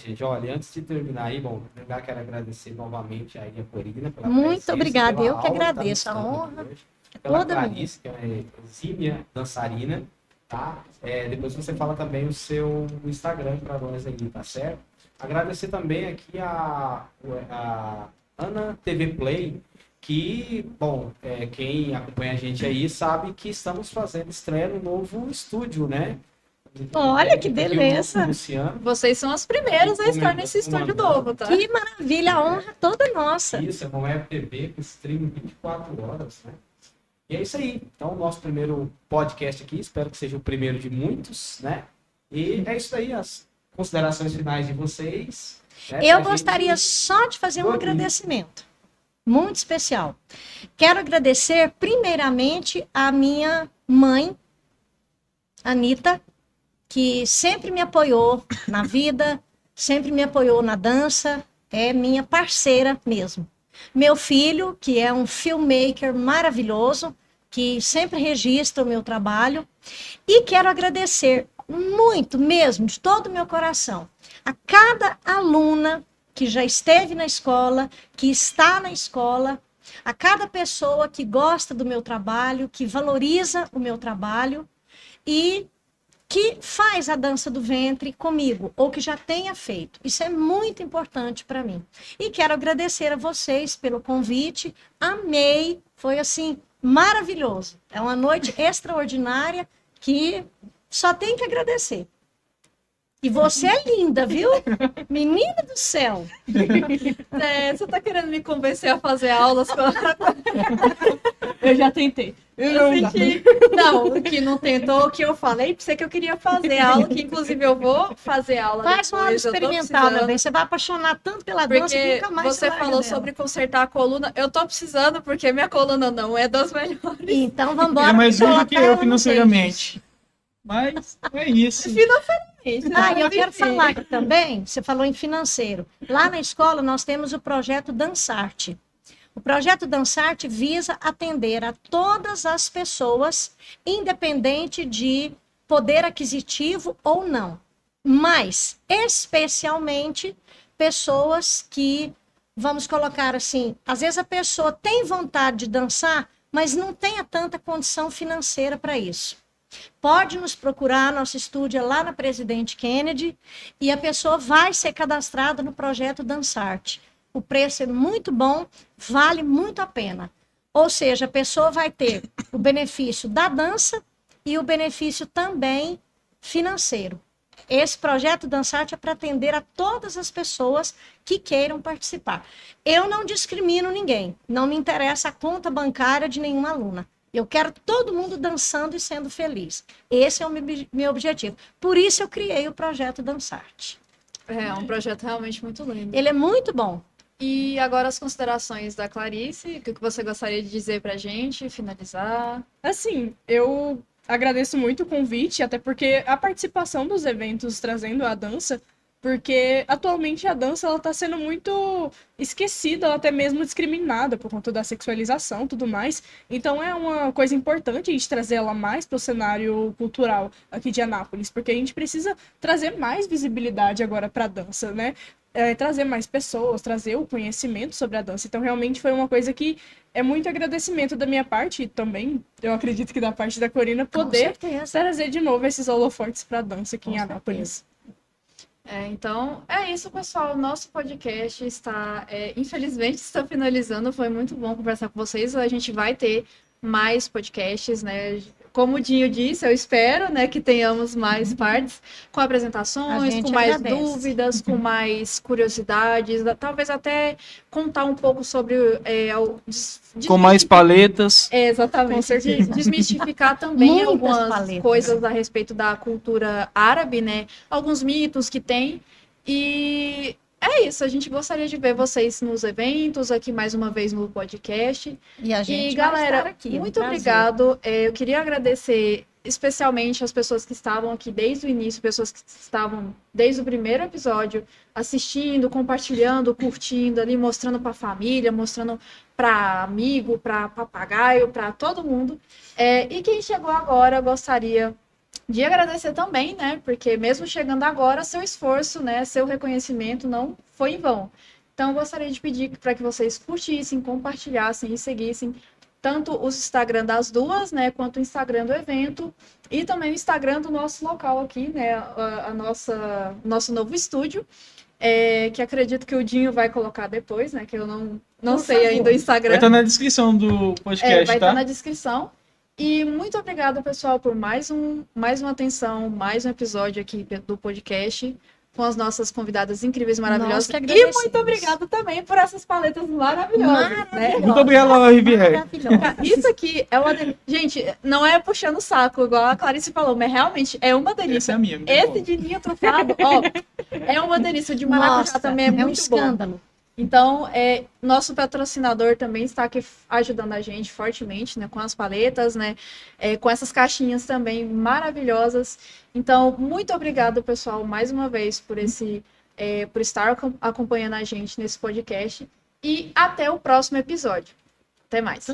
Gente, olha, antes de terminar aí, bom, eu quero agradecer novamente aí a Corina pela Muito presença, obrigada, pela eu que aula tá agradeço, a nos dando honra hoje, pela toda Clarice, que é exímia dançarina, tá? Depois você fala também o seu Instagram para nós aí, tá certo? Agradecer também aqui a Ana TV Play, que, bom, quem acompanha a gente aí sabe que estamos fazendo estreia no novo estúdio, né? Olha que Aqui o beleza. Luciano. Vocês são as primeiras a estar nesse estúdio novo, tá? Que maravilha, a honra toda nossa. Isso, é uma web TV com streaming 24 horas, né? E é isso aí. Então, o nosso primeiro podcast aqui, espero que seja o primeiro de muitos, né? E é isso aí, as considerações finais de vocês. Né? Eu Pra gostaria gente- só de fazer um Oi. agradecimento muito especial. Quero agradecer primeiramente a minha mãe, Anita, que sempre me apoiou na vida, sempre me apoiou na dança, é minha parceira mesmo. Meu filho, que é um filmmaker maravilhoso, que sempre registra o meu trabalho. E quero agradecer muito mesmo, de todo o meu coração, a cada aluna que já esteve na escola, que está na escola, a cada pessoa que gosta do meu trabalho, que valoriza o meu trabalho e que faz a dança do ventre comigo, ou que já tenha feito. Isso é muito importante para mim. E quero agradecer a vocês pelo convite. Amei, foi assim, maravilhoso. É uma noite extraordinária que só tem que agradecer. E você é linda, viu? Menina do céu. Você tá querendo me convencer a fazer aulas com Eu já tentei. Eu senti... Não, que não tentou, que eu falei pra você que eu queria fazer aula, que inclusive eu vou fazer aula Faz uma aula depois, eu tô experimental, meu precisando. bem. Você vai apaixonar tanto pela dança que Porque nunca mais você larga falou dela. sobre consertar a coluna. Eu tô precisando, porque minha coluna não é das melhores. Então, vamos embora. Ele é mais rico que colocar ela eu no financeiramente. Mas é isso. Ah, e eu quero falar aqui também, você falou em financeiro. Lá na escola nós temos o projeto Dançarte. O projeto Dançarte visa atender a todas as pessoas, independente de poder aquisitivo ou não. Mas, especialmente, pessoas que, vamos colocar assim, às vezes a pessoa tem vontade de dançar, mas não tem tanta condição financeira para isso. Pode nos procurar, nosso estúdio é lá na Presidente Kennedy e a pessoa vai ser cadastrada no projeto Dançarte. O preço é muito bom, vale muito a pena. Ou seja, a pessoa vai ter o benefício da dança e o benefício também financeiro. Esse projeto Dançarte é para atender a todas as pessoas que queiram participar. Eu não discrimino ninguém, não me interessa a conta bancária de nenhuma aluna. Eu quero todo mundo dançando e sendo feliz. Esse é o meu objetivo. Por isso eu criei o projeto Dançarte. É um projeto realmente muito lindo. Ele é muito bom. E agora as considerações da Clarice, o que você gostaria de dizer pra gente, finalizar? Assim, eu agradeço muito o convite, até porque a participação dos eventos trazendo a dança, porque atualmente a dança ela tá sendo muito esquecida, ou até mesmo discriminada por conta da sexualização e tudo mais. Então é uma coisa importante a gente trazer ela mais para o cenário cultural aqui de Anápolis, porque a gente precisa trazer mais visibilidade agora para a dança, né? Trazer mais pessoas, trazer o conhecimento sobre a dança. Então, realmente foi uma coisa que é muito agradecimento da minha parte e também, eu acredito que da parte da Corina, poder Com certeza. trazer de novo esses holofotes para a dança aqui Com em Anápolis. Então, é isso, pessoal. Nosso podcast está, infelizmente, está finalizando. Foi muito bom conversar com vocês. A gente vai ter mais podcasts, né? Como o Dinho disse, eu espero, né, que tenhamos mais partes com A apresentações, gente com mais agradece. dúvidas, com mais curiosidades, talvez até contar um pouco sobre Com mais paletas. exatamente. Com certeza. Desmistificar também Muitas algumas paletas. coisas a respeito da cultura árabe, né? Alguns mitos que tem. E é isso, a gente gostaria de ver vocês nos eventos, aqui mais uma vez no podcast. E a gente E vai galera, estar aqui. muito um prazer. obrigado. Eu queria agradecer especialmente as pessoas que estavam aqui desde o início, pessoas que estavam desde o primeiro episódio, assistindo, compartilhando, curtindo ali, mostrando para a família, mostrando para amigo, para papagaio, para todo mundo. E quem chegou agora, eu gostaria de agradecer também, né? Porque mesmo chegando agora, seu esforço, né? Seu reconhecimento não foi em vão. Então, eu gostaria de pedir para que vocês curtissem, compartilhassem e seguissem tanto o Instagram das duas, né, quanto o Instagram do evento e também o Instagram do nosso local aqui, né, nosso novo estúdio, que acredito que o Dinho vai colocar depois, né, que eu não sei favor. ainda o Vai Instagram. estar na descrição do podcast, Vai tá? estar na descrição. E muito obrigada, pessoal, por mais uma atenção, mais um episódio aqui do podcast. com as nossas convidadas incríveis, maravilhosas. Nós que E agradecemos. muito obrigada também por essas paletas maravilhosas, né? Muito obrigado, Laura Rivière. Maravilhosa. Isso aqui é uma delícia. Gente, não é puxando o saco, igual a Clarice falou, mas realmente é uma Essa é delícia. a minha. muito Esse bom. de linha trufado, ó, é uma delícia. De maracujá Nossa, também é um muito bom. escândalo. Então, nosso patrocinador também está aqui ajudando a gente fortemente, né, com as paletas, né, com essas caixinhas também maravilhosas. Então, muito obrigado, pessoal, mais uma vez por por estar acompanhando a gente nesse podcast e até o próximo episódio. Até mais.